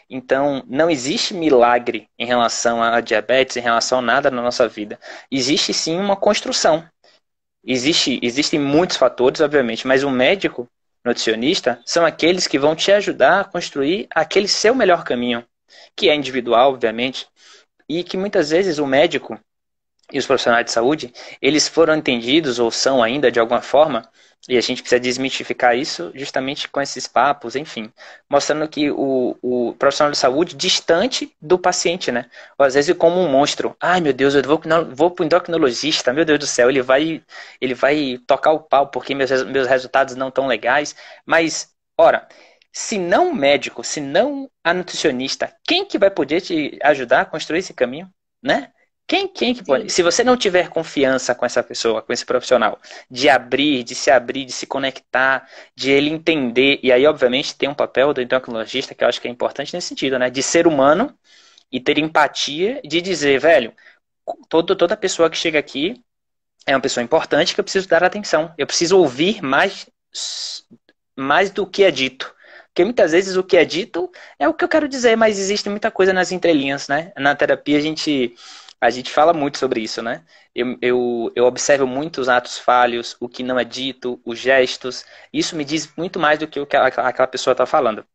Então, não existe milagre em relação à diabetes, em relação a nada na nossa vida. Existe sim uma construção. Existem muitos fatores, obviamente, mas o médico, nutricionista, são aqueles que vão te ajudar a construir aquele seu melhor caminho, que é individual, obviamente, e que muitas vezes o médico e os profissionais de saúde, eles foram entendidos ou são ainda de alguma forma, e a gente precisa desmistificar isso justamente com esses papos, enfim, mostrando que o profissional de saúde distante do paciente, né? Ou às vezes como um monstro. Ai, meu Deus, eu vou para o endocrinologista, meu Deus do céu, ele vai tocar o pau porque meus resultados não estão legais. Mas, ora, se não o médico, se não a nutricionista, quem que vai poder te ajudar a construir esse caminho, né? Quem que pode? Sim. Se você não tiver confiança com essa pessoa, com esse profissional, abrir, de se conectar, de ele entender, e aí, obviamente, tem um papel do endocrinologista que eu acho que é importante nesse sentido, né? De ser humano e ter empatia, de dizer, velho, toda pessoa que chega aqui é uma pessoa importante que eu preciso dar atenção. Eu preciso ouvir mais do que é dito. Porque muitas vezes o que é dito é o que eu quero dizer, mas existe muita coisa nas entrelinhas, né? Na terapia a gente fala muito sobre isso, né? Eu observo muito os atos falhos, o que não é dito, os gestos. Isso me diz muito mais do que o que aquela pessoa está falando.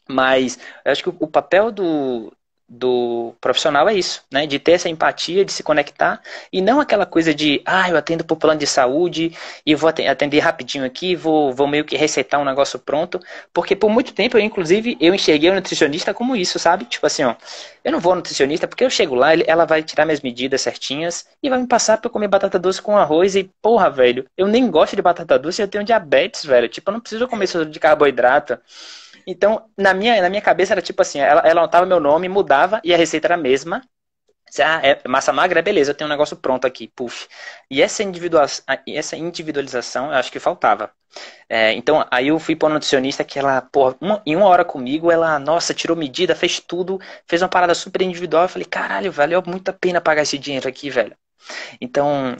Mas eu acho que o papel do profissional é isso, né? De ter essa empatia, de se conectar, e não aquela coisa de, eu atendo por plano de saúde e vou atender rapidinho aqui, vou meio que receitar um negócio pronto, porque por muito tempo, inclusive, eu enxerguei o nutricionista como isso, sabe? Tipo assim, ó, eu não vou ao nutricionista porque eu chego lá, ela vai tirar minhas medidas certinhas e vai me passar pra eu comer batata doce com arroz e, porra, velho, eu nem gosto de batata doce e eu tenho diabetes, velho. Tipo, eu não preciso comer isso de carboidrato. Então, na minha cabeça era tipo assim, ela anotava meu nome, mudava e a receita era a mesma. É massa magra, beleza, eu tenho um negócio pronto aqui, puf. E essa individualização eu acho que faltava. Então, aí eu fui para uma nutricionista que ela, porra, em uma hora comigo, ela, nossa, tirou medida, fez tudo, fez uma parada super individual. Eu falei, caralho, valeu muito a pena pagar esse dinheiro aqui, velho. Então,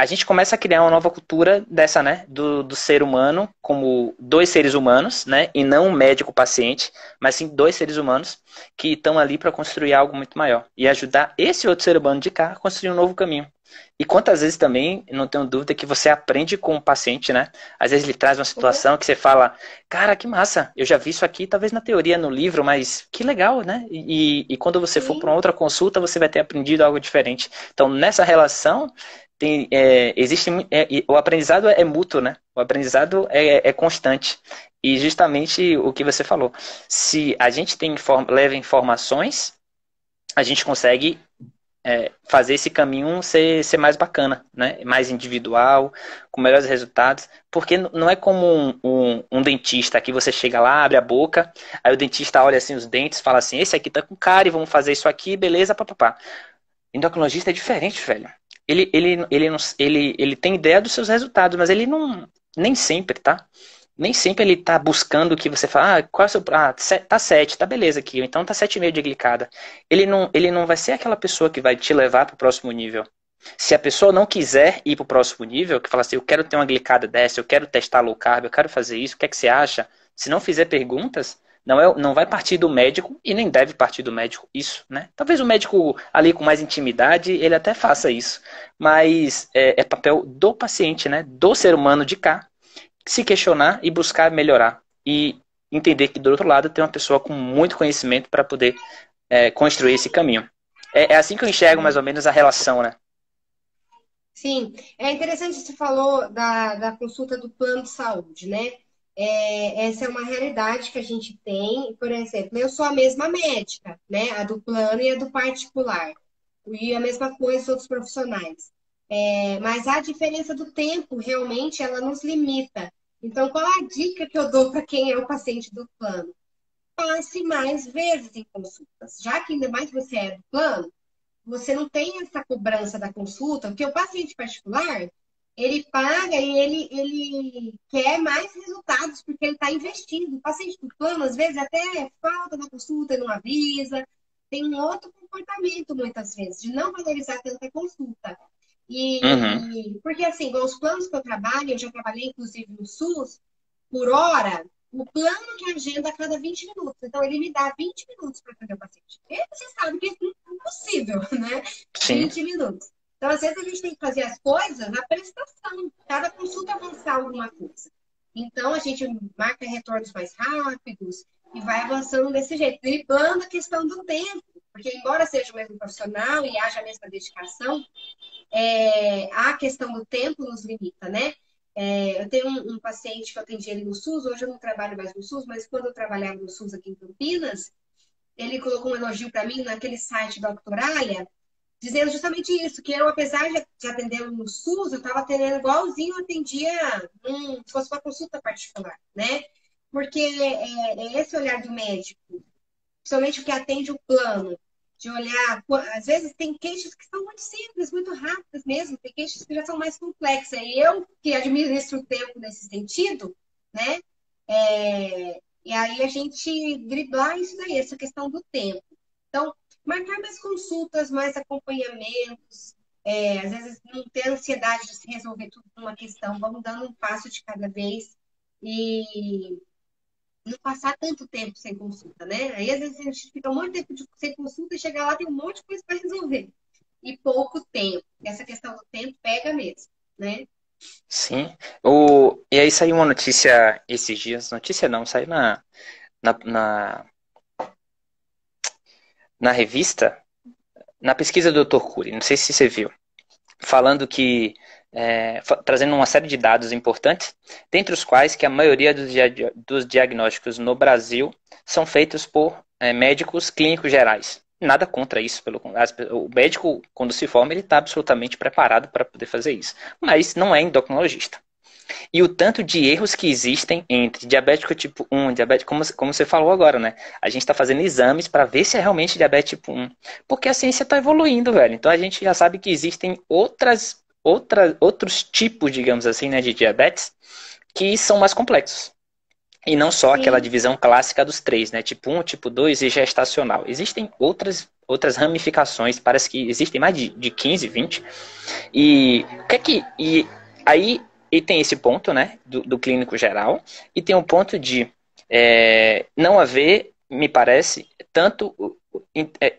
a gente começa a criar uma nova cultura dessa, né? Do ser humano como dois seres humanos, né? E não um médico-paciente, mas sim dois seres humanos que estão ali para construir algo muito maior e ajudar esse outro ser humano de cá a construir um novo caminho. E quantas vezes também, não tenho dúvida, que você aprende com o paciente, né? Às vezes ele traz uma situação que você fala, cara, que massa, eu já vi isso aqui, talvez na teoria, no livro, mas que legal, né? E quando você for para uma Sim. outra consulta, você vai ter aprendido algo diferente. Então, nessa relação, o aprendizado é mútuo, né? O aprendizado é constante. E justamente o que você falou, se a gente leva informações, a gente consegue fazer esse caminho ser mais bacana, né? Mais individual, com melhores resultados, porque não é como um dentista que você chega lá, abre a boca, aí o dentista olha assim os dentes, fala assim, esse aqui tá com cárie, vamos fazer isso aqui, beleza, papapá. Endocrinologista é diferente, velho. Ele tem ideia dos seus resultados, mas ele não, nem sempre, tá? Nem sempre ele tá buscando que você fala, qual é o seu, tá 7, tá beleza aqui, então tá 7,5 de glicada. Ele não vai ser aquela pessoa que vai te levar pro próximo nível. Se a pessoa não quiser ir pro próximo nível, que fala assim, eu quero ter uma glicada dessa, eu quero testar low carb, eu quero fazer isso, o que é que você acha? Se não fizer perguntas, não vai partir do médico e nem deve partir do médico isso, né? Talvez o médico ali com mais intimidade, ele até faça isso, mas é papel do paciente, né? Do ser humano de cá, se questionar e buscar melhorar. E entender que do outro lado tem uma pessoa com muito conhecimento para poder construir esse caminho. É assim que eu enxergo mais ou menos a relação, né? Sim, é interessante que você falou da consulta do plano de saúde, né? Essa é uma realidade que a gente tem. Por exemplo, eu sou a mesma médica, né? A do plano e a do particular. E a mesma coisa os outros profissionais. Mas a diferença do tempo, realmente, ela nos limita. Então, qual a dica que eu dou para quem é o paciente do plano? Passe mais vezes em consultas. Já que ainda mais você é do plano, você não tem essa cobrança da consulta, porque o paciente particular, ele paga e ele quer mais resultados, porque ele está investindo. O paciente do plano, às vezes, até falta na consulta e não avisa, tem um outro comportamento, muitas vezes, de não valorizar tanta consulta. Uhum. Porque, assim, igual os planos que eu trabalho, eu já trabalhei, inclusive, no SUS, por hora, o plano que agenda a cada 20 minutos. Então, ele me dá 20 minutos para atender o paciente. E você sabe que é impossível, né? Sim. 20 minutos. Então, às vezes, a gente tem que fazer as coisas na prestação. Cada consulta avançar alguma coisa. Então, a gente marca retornos mais rápidos e vai avançando desse jeito, driblando a questão do tempo. Porque, embora seja o mesmo profissional e haja a mesma dedicação, a questão do tempo nos limita, né? Eu tenho um paciente que eu atendi ele no SUS, hoje eu não trabalho mais no SUS, mas quando eu trabalhava no SUS aqui em Campinas, ele colocou um elogio para mim naquele site da Doctoralia, dizendo justamente isso, que eu, apesar de atender no SUS, eu estava atendendo igualzinho eu atendia se fosse uma consulta particular, né? Porque é esse olhar do médico, principalmente o que atende o plano, de olhar, às vezes tem queixas que são muito simples, muito rápidas mesmo, tem queixas que já são mais complexas. E eu, que administro o tempo nesse sentido, né? E aí a gente driblar isso daí, essa questão do tempo. Então, marcar mais consultas, mais acompanhamentos, às vezes não ter ansiedade de se resolver tudo numa questão, vamos dando um passo de cada vez e não passar tanto tempo sem consulta, né? Aí às vezes a gente fica um monte de tempo sem consulta e chega lá tem um monte de coisa para resolver. E pouco tempo. Essa questão do tempo pega mesmo, né? Sim. E aí saiu uma notícia esses dias, notícia não, saiu na, na, na revista, na pesquisa do Dr. Cury, não sei se você viu, falando que, trazendo uma série de dados importantes, dentre os quais que a maioria dos diagnósticos no Brasil são feitos por médicos clínicos gerais. Nada contra isso, o médico, quando se forma, ele está absolutamente preparado para poder fazer isso, mas não é endocrinologista. E o tanto de erros que existem entre diabético tipo 1, diabético, como você falou agora, né? A gente está fazendo exames para ver se é realmente diabetes tipo 1. Porque a ciência está evoluindo, velho. Então a gente já sabe que existem outros tipos, digamos assim, né, de diabetes que são mais complexos. E não só aquela Sim, divisão clássica dos três, né? Tipo 1, tipo 2 e gestacional. Existem outras ramificações, parece que existem mais de 15, 20. E o que é que. E aí e tem esse ponto, né, do clínico geral, e tem um ponto de não haver, me parece, tanto.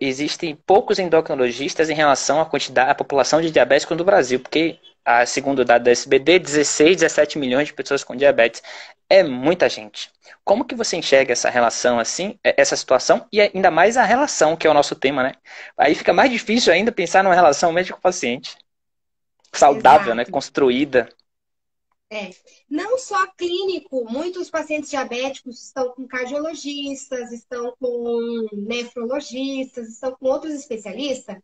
Existem poucos endocrinologistas em relação à quantidade, à população de diabéticos no Brasil, porque, segundo o dado da SBD, 16, 17 milhões de pessoas com diabetes é muita gente. Como que você enxerga essa relação assim, essa situação, e ainda mais a relação, que é o nosso tema, né? Aí fica mais difícil ainda pensar numa relação médico-paciente saudável, né? exato. Construída. É. Não só clínico, muitos pacientes diabéticos estão com cardiologistas, estão com nefrologistas, estão com outros especialistas.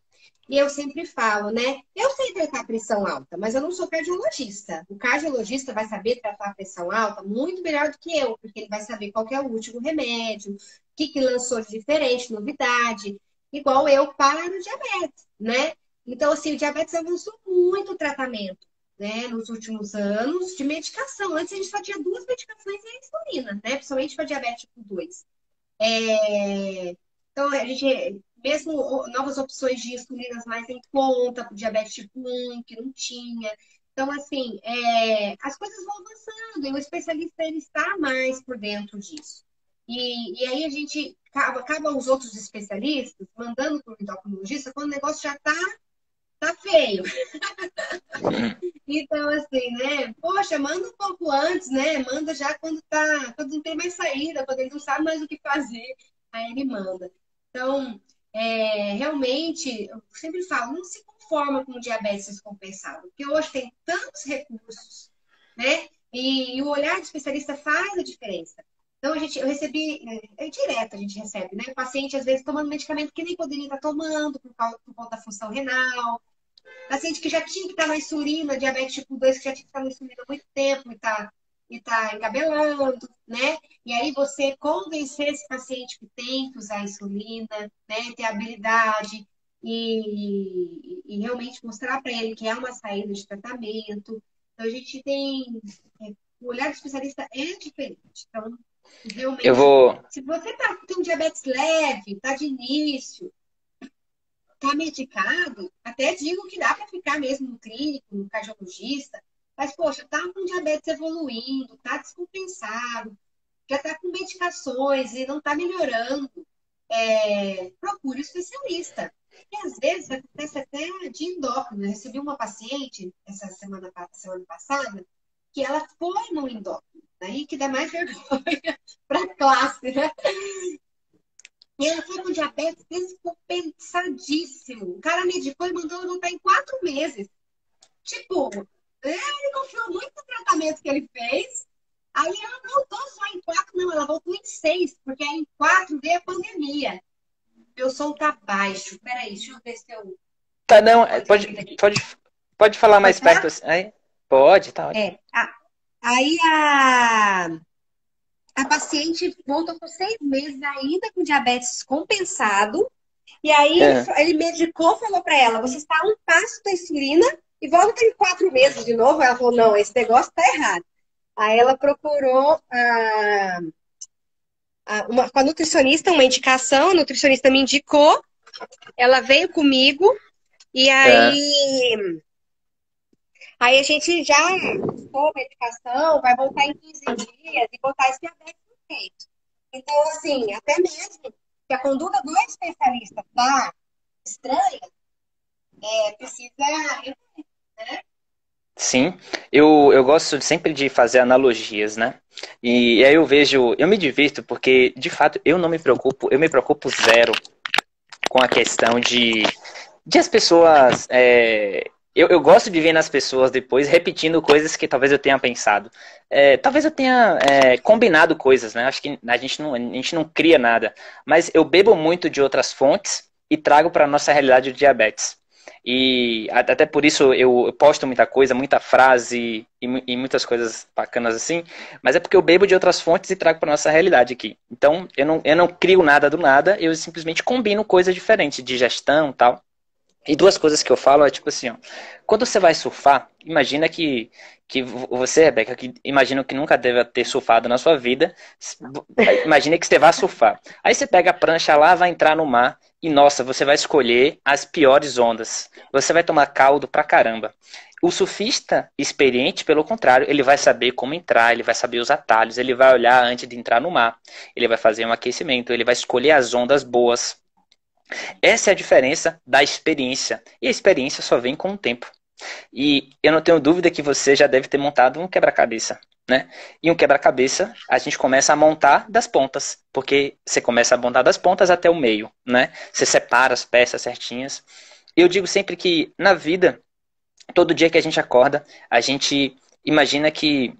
E eu sempre falo, né? Eu sei tratar pressão alta, mas eu não sou cardiologista. O cardiologista vai saber tratar a pressão alta muito melhor do que eu, porque ele vai saber qual que é o último remédio, o que lançou de diferente, novidade, igual eu para o diabetes, né? Então, assim, o diabetes avançou muito o tratamento, né, nos últimos anos de medicação. Antes a gente só tinha duas medicações e a insulina, né? Principalmente para diabetes tipo 2. Então, a gente, mesmo novas opções de insulinas mais em conta, para o diabetes tipo 1, que não tinha. Então, assim, as coisas vão avançando e o especialista ele está mais por dentro disso. E aí a gente acaba os outros especialistas mandando para o endocrinologista quando o negócio já tá feio. Então, assim, né? Poxa, manda um pouco antes, né? Manda já quando não tem mais saída, quando ele não sabe mais o que fazer, aí ele manda. Então, realmente, eu sempre falo, não se conforma com o diabetes descompensado, porque hoje tem tantos recursos, né? E o olhar do especialista faz a diferença. Então, eu recebi, direto a gente recebe, né? O paciente, às vezes, tomando medicamento que nem poderia estar tomando por conta da função renal. Paciente que já tinha que estar na insulina, diabetes tipo 2 que já tinha que estar na insulina há muito tempo e tá engabelando, né? E aí você convencer esse paciente que tem que usar a insulina, né? Ter habilidade e realmente mostrar para ele que é uma saída de tratamento. Então, a gente tem... O olhar do especialista é diferente. Então, Eu realmente, vou. se você tem um diabetes leve, está de início, está medicado, até digo que dá para ficar mesmo no clínico, no cardiologista, mas, poxa, está com diabetes evoluindo, está descompensado, já está com medicações e não está melhorando, procure um especialista. E às vezes acontece até de endócrino. Eu recebi uma paciente essa semana passada que ela foi no endócrino, aí que dá mais vergonha para a classe, né? E ela foi com diabetes descompensadíssimo. O cara medicou e mandou ela voltar em 4 meses. Tipo, ele confiou muito no tratamento que ele fez. Aí ela voltou só em 4, não, ela voltou em 6, porque aí em 4 veio a pandemia. Meu som tá baixo. Peraí, deixa eu ver se eu. Tá, não, Pode pode, sair daqui. pode falar Pode mais perto falar? assim. Aí, pode, tá ótimo. Aí a paciente voltou com 6 meses ainda com diabetes compensado. E aí Aham. ele medicou, falou para ela: você está a um passo da insulina e volta em 4 meses de novo. Ela falou: não, esse negócio tá errado. Aí ela procurou com a nutricionista uma indicação, a nutricionista me indicou, ela veio comigo e Aham. aí a gente já buscou medicação, vai voltar em 15 dias e botar esse diabetes no peito. Então, assim, até mesmo que a conduta do especialista tá estranha, precisa, né? Sim, eu gosto sempre de fazer analogias, né? E aí eu me divirto porque, de fato, eu me preocupo zero com a questão de as pessoas. Eu gosto de ver nas pessoas depois repetindo coisas que talvez eu tenha pensado. Talvez eu tenha combinado coisas, né? Acho que a gente não cria nada. Mas eu bebo muito de outras fontes e trago para a nossa realidade o diabetes. E até por isso eu posto muita coisa, muita frase e muitas coisas bacanas assim, mas é porque eu bebo de outras fontes e trago para nossa realidade aqui. Então eu não crio nada do nada, eu simplesmente combino coisas diferentes de gestão e tal. E duas coisas que eu falo é tipo assim, ó, quando você vai surfar, imagina que você, Rebeca, que imagino que nunca deve ter surfado na sua vida, imagina que você vai surfar. Aí você pega a prancha lá, vai entrar no mar e, nossa, você vai escolher as piores ondas. Você vai tomar caldo pra caramba. O surfista experiente, pelo contrário, ele vai saber como entrar, ele vai saber os atalhos, ele vai olhar antes de entrar no mar, ele vai fazer um aquecimento, ele vai escolher as ondas boas. Essa é a diferença da experiência. E a experiência só vem com o tempo. E eu não tenho dúvida que você já deve ter montado um quebra-cabeça, né? E um quebra-cabeça a gente começa a montar das pontas, porque você começa a montar das pontas até o meio, né? Você separa as peças certinhas. Eu digo sempre que na vida, todo dia que a gente acorda, a gente imagina que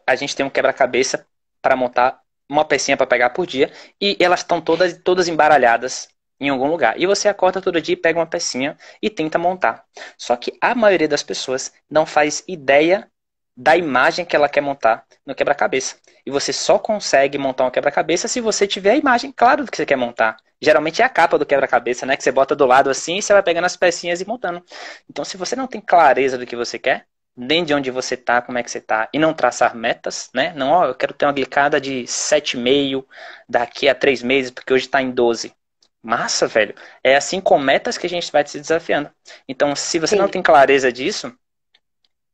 a gente tem um quebra-cabeça para montar uma pecinha para pegar por dia e elas estão todas embaralhadas em algum lugar. E você acorda todo dia e pega uma pecinha e tenta montar. Só que a maioria das pessoas não faz ideia da imagem que ela quer montar no quebra-cabeça. E você só consegue montar um quebra-cabeça se você tiver a imagem clara do que você quer montar. Geralmente é a capa do quebra-cabeça, né? Que você bota do lado assim e você vai pegando as pecinhas e montando. Então, se você não tem clareza do que você quer, nem de onde você tá, como é que você tá, e não traçar metas, né? Não, ó, eu quero ter uma glicada de 7,5 daqui a 3 meses, porque hoje está em 12. Massa, velho. É assim com metas que a gente vai se desafiando. Então, se você não Sim, tem clareza disso,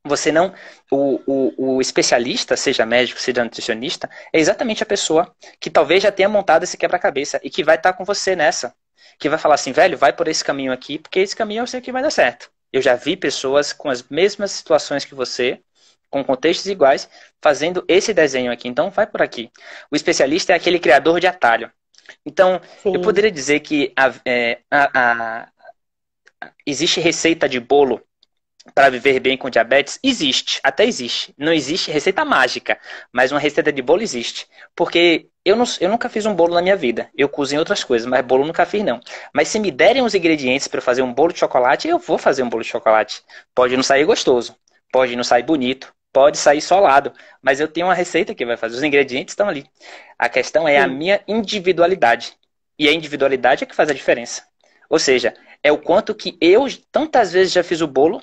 você não. O especialista, seja médico, seja nutricionista, é exatamente a pessoa que talvez já tenha montado esse quebra-cabeça e que vai estar com você nessa. Que vai falar assim, velho, vai por esse caminho aqui, porque esse caminho eu sei que vai dar certo. Eu já vi pessoas com as mesmas situações que você, com contextos iguais, fazendo esse desenho aqui. Então, vai por aqui. O especialista é aquele criador de atalho. Então, eu sim. poderia dizer que existe receita de bolo para viver bem com diabetes? Existe, até existe. Não existe receita mágica, mas uma receita de bolo existe. Porque eu nunca fiz um bolo na minha vida. Eu cozinho outras coisas, mas bolo nunca fiz não. Mas se me derem os ingredientes para fazer um bolo de chocolate, eu vou fazer um bolo de chocolate. Pode não sair gostoso, pode não sair bonito, pode sair solado, mas eu tenho uma receita que vai fazer. Os ingredientes estão ali. A questão é a Sim. minha individualidade. E a individualidade é que faz a diferença. Ou seja, é o quanto que eu tantas vezes já fiz o bolo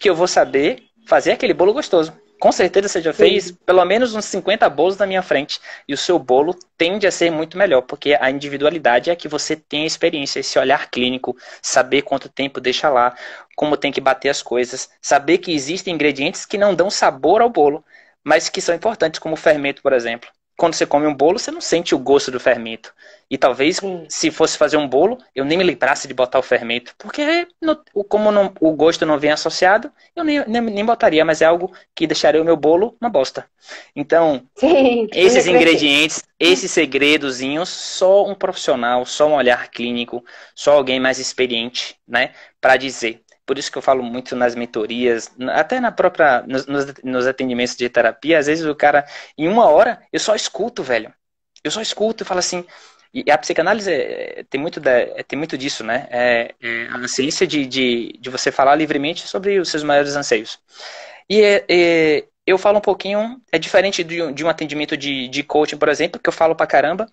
que eu vou saber fazer aquele bolo gostoso. Com certeza você já fez Sim. pelo menos uns 50 bolos na minha frente. E o seu bolo tende a ser muito melhor, porque a individualidade é que você tem a experiência, esse olhar clínico, saber quanto tempo deixa lá, como tem que bater as coisas, saber que existem ingredientes que não dão sabor ao bolo, mas que são importantes, como o fermento, por exemplo. Quando você come um bolo, você não sente o gosto do fermento. E talvez, Sim. se fosse fazer um bolo, eu nem me lembrasse de botar o fermento. Porque, como o gosto não vem associado, eu nem botaria, mas é algo que deixaria o meu bolo uma bosta. Então, Sim, não ia esses crescer. ingredientes, esses segredozinhos, só um profissional, só um olhar clínico, só alguém mais experiente, né, para dizer. Por isso que eu falo muito nas mentorias, até na própria, nos atendimentos de terapia, às vezes o cara, em uma hora, eu só escuto, velho. Eu só escuto e falo assim. E a psicanálise tem muito disso, né? É a ciência de você falar livremente sobre os seus maiores anseios. Eu falo um pouquinho, é diferente de um atendimento de coaching, por exemplo, que eu falo pra caramba,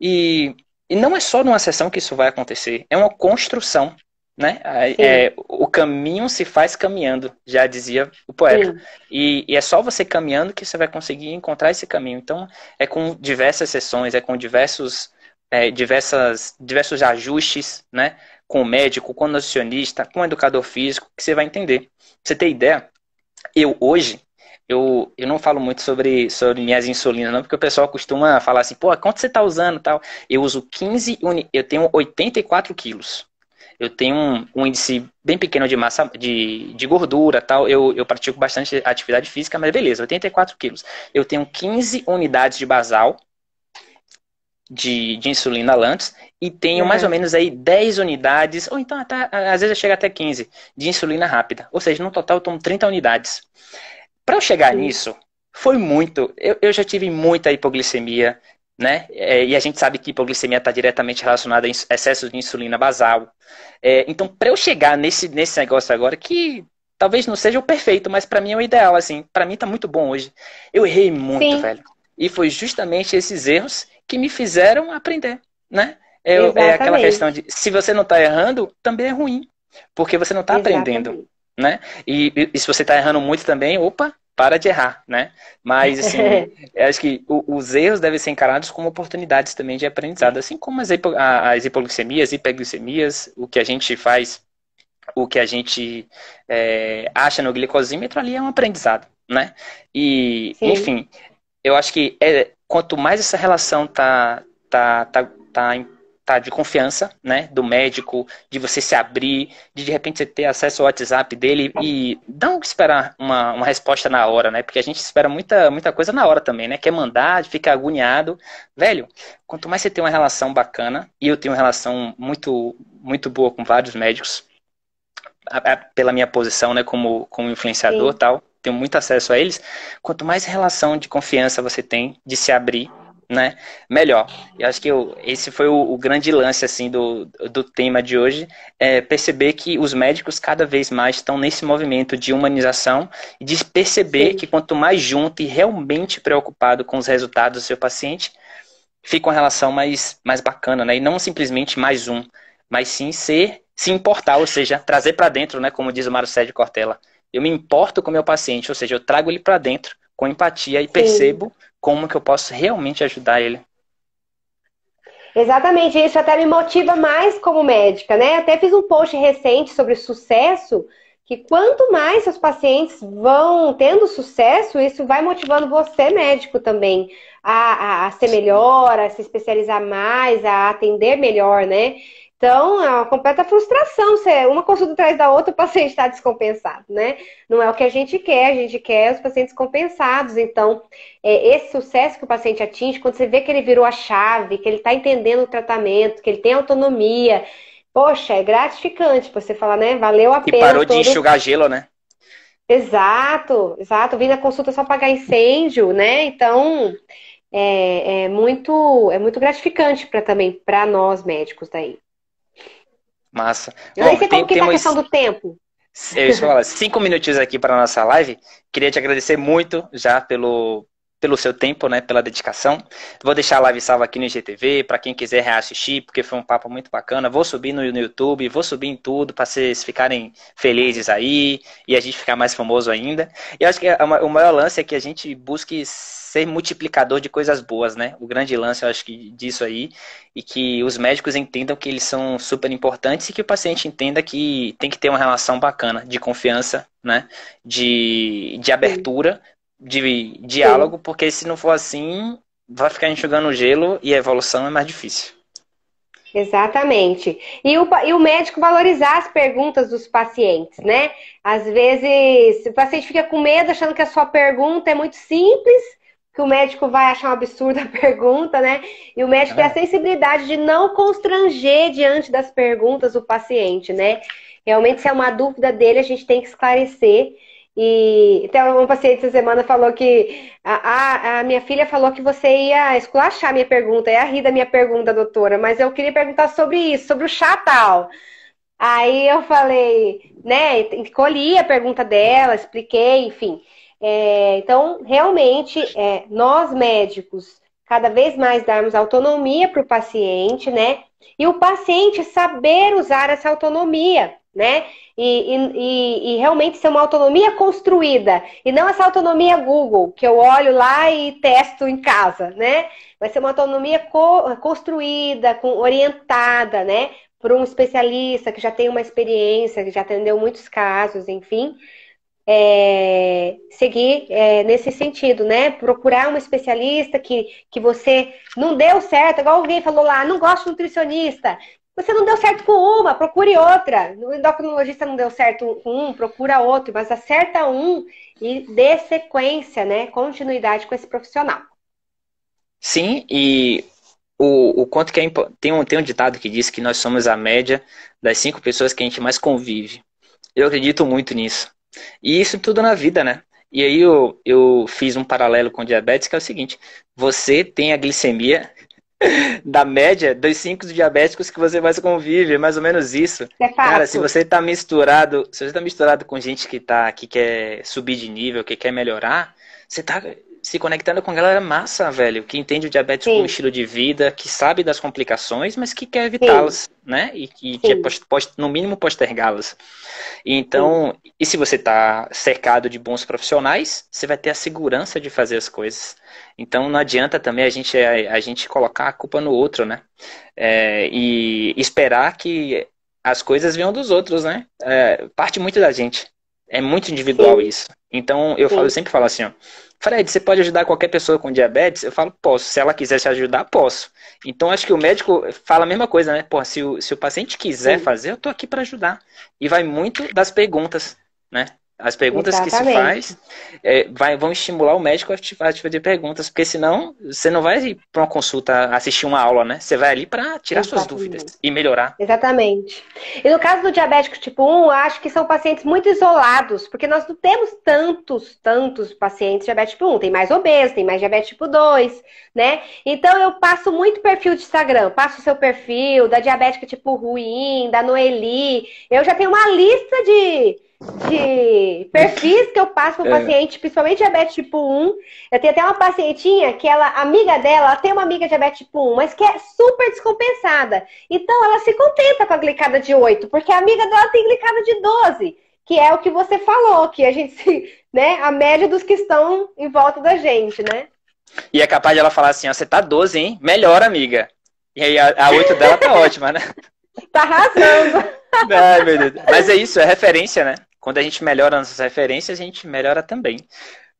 e não é só numa sessão que isso vai acontecer, é uma construção, né? Sim, O caminho se faz caminhando, já dizia o poeta. sim, E é só você caminhando que você vai conseguir encontrar esse caminho. Então, é com diversas sessões, é com diversos ajustes, né? Com o médico, com o nutricionista, com o educador físico, que você vai entender. Pra você ter ideia, eu hoje, eu não falo muito sobre minhas insulinas, não, porque o pessoal costuma falar assim, pô, quanto você tá usando tal? Eu uso 15, eu tenho 84 quilos. Eu tenho um índice bem pequeno de massa, de gordura tal. Eu pratico bastante atividade física, mas beleza, 84 quilos. Eu tenho 15 unidades de basal de insulina Lantus e tenho mais ou aham, menos aí 10 unidades, ou então até, às vezes chega até 15 de insulina rápida. Ou seja, no total eu tomo 30 unidades. Para eu chegar sim, nisso, foi muito. Eu já tive muita hipoglicemia, né? E a gente sabe que hipoglicemia está diretamente relacionada a excesso de insulina basal. Então, para eu chegar nesse negócio agora, que talvez não seja o perfeito, mas para mim é o ideal, assim. Para mim tá muito bom hoje. Eu errei muito, sim, velho. E foi justamente esses erros que me fizeram aprender, né? É aquela questão exatamente, de, se você não está errando, também é ruim, porque você não está aprendendo, exatamente. né? E se você está errando muito também, opa, para de errar, né? Mas, assim, eu acho que os erros devem ser encarados como oportunidades também de aprendizado, assim como as hipoglicemias, hiperglicemias, o que a gente faz, o que a gente acha no glicosímetro ali é um aprendizado, né? E, Sim, enfim, eu acho que quanto mais essa relação tá, tá, tá, tá de confiança, né, do médico, de você se abrir, de repente você ter acesso ao WhatsApp dele e não esperar uma resposta na hora, né, porque a gente espera muita coisa na hora também, né, quer mandar, fica agoniado. Velho, quanto mais você tem uma relação bacana, e eu tenho uma relação muito boa com vários médicos, pela minha posição, né, como influenciador e sim, tal, tenho muito acesso a eles. Quanto mais relação de confiança você tem de se abrir, né, melhor. Eu acho que esse foi o grande lance assim do tema de hoje, perceber que os médicos cada vez mais estão nesse movimento de humanização e de perceber sim. que quanto mais junto e realmente preocupado com os resultados do seu paciente, fica uma relação mais bacana, né? E não simplesmente mais um, mas sim se importar, ou seja, trazer para dentro, né? Como diz o Mário Sérgio Cortella. Eu me importo com o meu paciente, ou seja, eu trago ele para dentro com empatia e Sim, percebo como que eu posso realmente ajudar ele. exatamente. Isso até me motiva mais como médica, né? Até fiz um post recente sobre sucesso, que quanto mais seus pacientes vão tendo sucesso, isso vai motivando você, médico, também, a ser melhor, a se especializar mais, a atender melhor, né? Então, é uma completa frustração. Uma consulta atrás da outra, o paciente está descompensado, né? Não é o que a gente quer os pacientes compensados. Então, esse sucesso que o paciente atinge, quando você vê que ele virou a chave, que ele está entendendo o tratamento, que ele tem autonomia, poxa, é gratificante você falar, né? Valeu a E pena parou de todo. enxugar gelo, né? Exato, exato. Vim na consulta só pagar incêndio, né? Então, é muito gratificante para também, para nós médicos daí. Massa. Eu nem Bom, sei como que tá a questão temos, do tempo. eu ia falar, 5 minutinhos aqui para nossa live. Queria te agradecer muito já pelo seu tempo, né, pela dedicação. Vou deixar a live salva aqui no IGTV para quem quiser reassistir, porque foi um papo muito bacana. Vou subir no YouTube, vou subir em tudo para vocês ficarem felizes aí e a gente ficar mais famoso ainda. E eu acho que o maior lance é que a gente busque ser multiplicador de coisas boas, né? O grande lance, eu acho que disso aí, e que os médicos entendam que eles são super importantes e que o paciente entenda que tem que ter uma relação bacana, de confiança, né? De Sim, abertura, de sim. diálogo, porque se não for assim, vai ficar enxugando gelo e a evolução é mais difícil. Exatamente. E o médico valorizar as perguntas dos pacientes, né? Às vezes o paciente fica com medo, achando que a sua pergunta é muito simples, que o médico vai achar um absurdo a pergunta, né? E o médico tem a É. sensibilidade de não constranger diante das perguntas o paciente, né? Realmente, se é uma dúvida dele, a gente tem que esclarecer. E até um paciente essa semana falou que a minha filha falou que você ia esculachar a minha pergunta, ia rir da minha pergunta, doutora, mas eu queria perguntar sobre isso, sobre o chá tal. Aí eu falei, né, colhi a pergunta dela, expliquei, enfim. Então, realmente, nós médicos, cada vez mais darmos autonomia para o paciente, né? E o paciente saber usar essa autonomia, né? E realmente ser uma autonomia construída, e não essa autonomia Google, que eu olho lá e testo em casa, né? Vai ser uma autonomia construída, orientada, né? Por um especialista que já tem uma experiência, que já atendeu muitos casos, enfim, seguir nesse sentido, né? Procurar um especialista que você não deu certo, igual alguém falou lá, não gosto de nutricionista. Você não deu certo com uma, procure outra. O endocrinologista não deu certo com um, procura outro, mas acerta um e dê sequência, né? Continuidade com esse profissional. Sim, e o quanto que tem um ditado que diz que nós somos a média das 5 pessoas que a gente mais convive. Eu acredito muito nisso. E isso tudo na vida, né? E aí eu fiz um paralelo com diabetes, que é o seguinte: você tem a glicemia da média dos 5 diabéticos que você mais convive, é mais ou menos isso. É Cara, se fato. você tá misturado, se você tá misturado com gente que quer subir de nível, que quer melhorar, você tá se conectando com a galera massa, velho, que entende o diabetes como Sim, estilo de vida, que sabe das complicações, mas que quer sim, evitá-las, né? E que quer, sim, no mínimo, postergá-las. sim. Então, e se você está cercado de bons profissionais, você vai ter a segurança de fazer as coisas. Então, não adianta também a gente colocar a culpa no outro, né? E esperar que as coisas venham dos outros, né? Parte muito da gente. É muito individual Sim, isso. Então, eu sim. sempre falo assim, ó. Fred, você pode ajudar qualquer pessoa com diabetes? Eu falo, posso. Se ela quiser te ajudar, posso. Então, acho que o médico fala a mesma coisa, né? Pô, se o paciente quiser Sim, fazer, eu tô aqui para ajudar. E vai muito das perguntas, né? As perguntas que se exatamente. faz vão estimular o médico a te fazer perguntas, porque senão você não vai para uma consulta assistir uma aula, né? Você vai ali para tirar suas dúvidas Exatamente. e melhorar. Exatamente. E no caso do diabético tipo 1, eu acho que são pacientes muito isolados, porque nós não temos tantos pacientes diabético tipo 1. Tem mais obesos, tem mais diabetes tipo 2, né? Então eu passo muito perfil de Instagram, passo o seu perfil, da diabética tipo ruim, da Noeli. Eu já tenho uma lista de perfis que eu passo para o É, paciente, principalmente diabetes tipo 1. Eu tenho até uma pacientinha que amiga dela, ela tem uma amiga diabetes tipo 1, mas que é super descompensada. Então ela se contenta com a glicada de 8, porque a amiga dela tem glicada de 12, que é o que você falou, que a gente se, né, a média dos que estão em volta da gente, né? e é capaz de ela falar assim, ó, você tá 12, hein? Melhor, amiga. E aí a 8 dela tá ótima, né? Tá arrasando. Ai, meu Deus. Mas é isso, é referência, né? Quando a gente melhora nossas referências, a gente melhora também.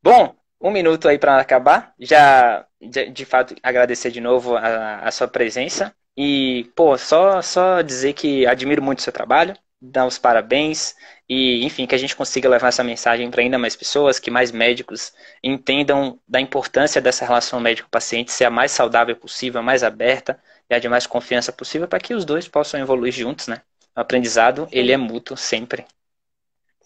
Bom, 1 minuto aí para acabar. Já, de fato, agradecer de novo a sua presença. E, pô, só dizer que admiro muito o seu trabalho, dar os parabéns. E, enfim, que a gente consiga levar essa mensagem para ainda mais pessoas, que mais médicos entendam da importância dessa relação médico-paciente ser a mais saudável possível, a mais aberta e a de mais confiança possível, para que os dois possam evoluir juntos, né? O aprendizado, ele é Sim, mútuo sempre.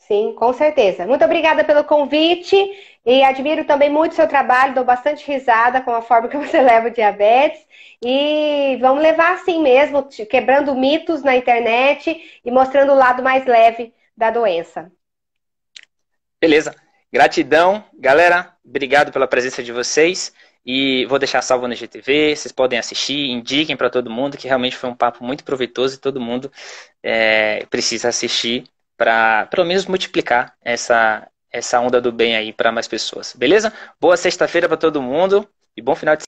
Sim, com certeza. Muito obrigada pelo convite e admiro também muito o seu trabalho, dou bastante risada com a forma que você leva o diabetes e vamos levar assim mesmo, quebrando mitos na internet e mostrando o lado mais leve da doença. Beleza. Gratidão, galera. Obrigado pela presença de vocês. E vou deixar salvo no GTV. Vocês podem assistir, indiquem para todo mundo, que realmente foi um papo muito proveitoso e todo mundo precisa assistir para pelo menos multiplicar essa onda do bem aí para mais pessoas. Beleza? Boa sexta-feira para todo mundo e bom final de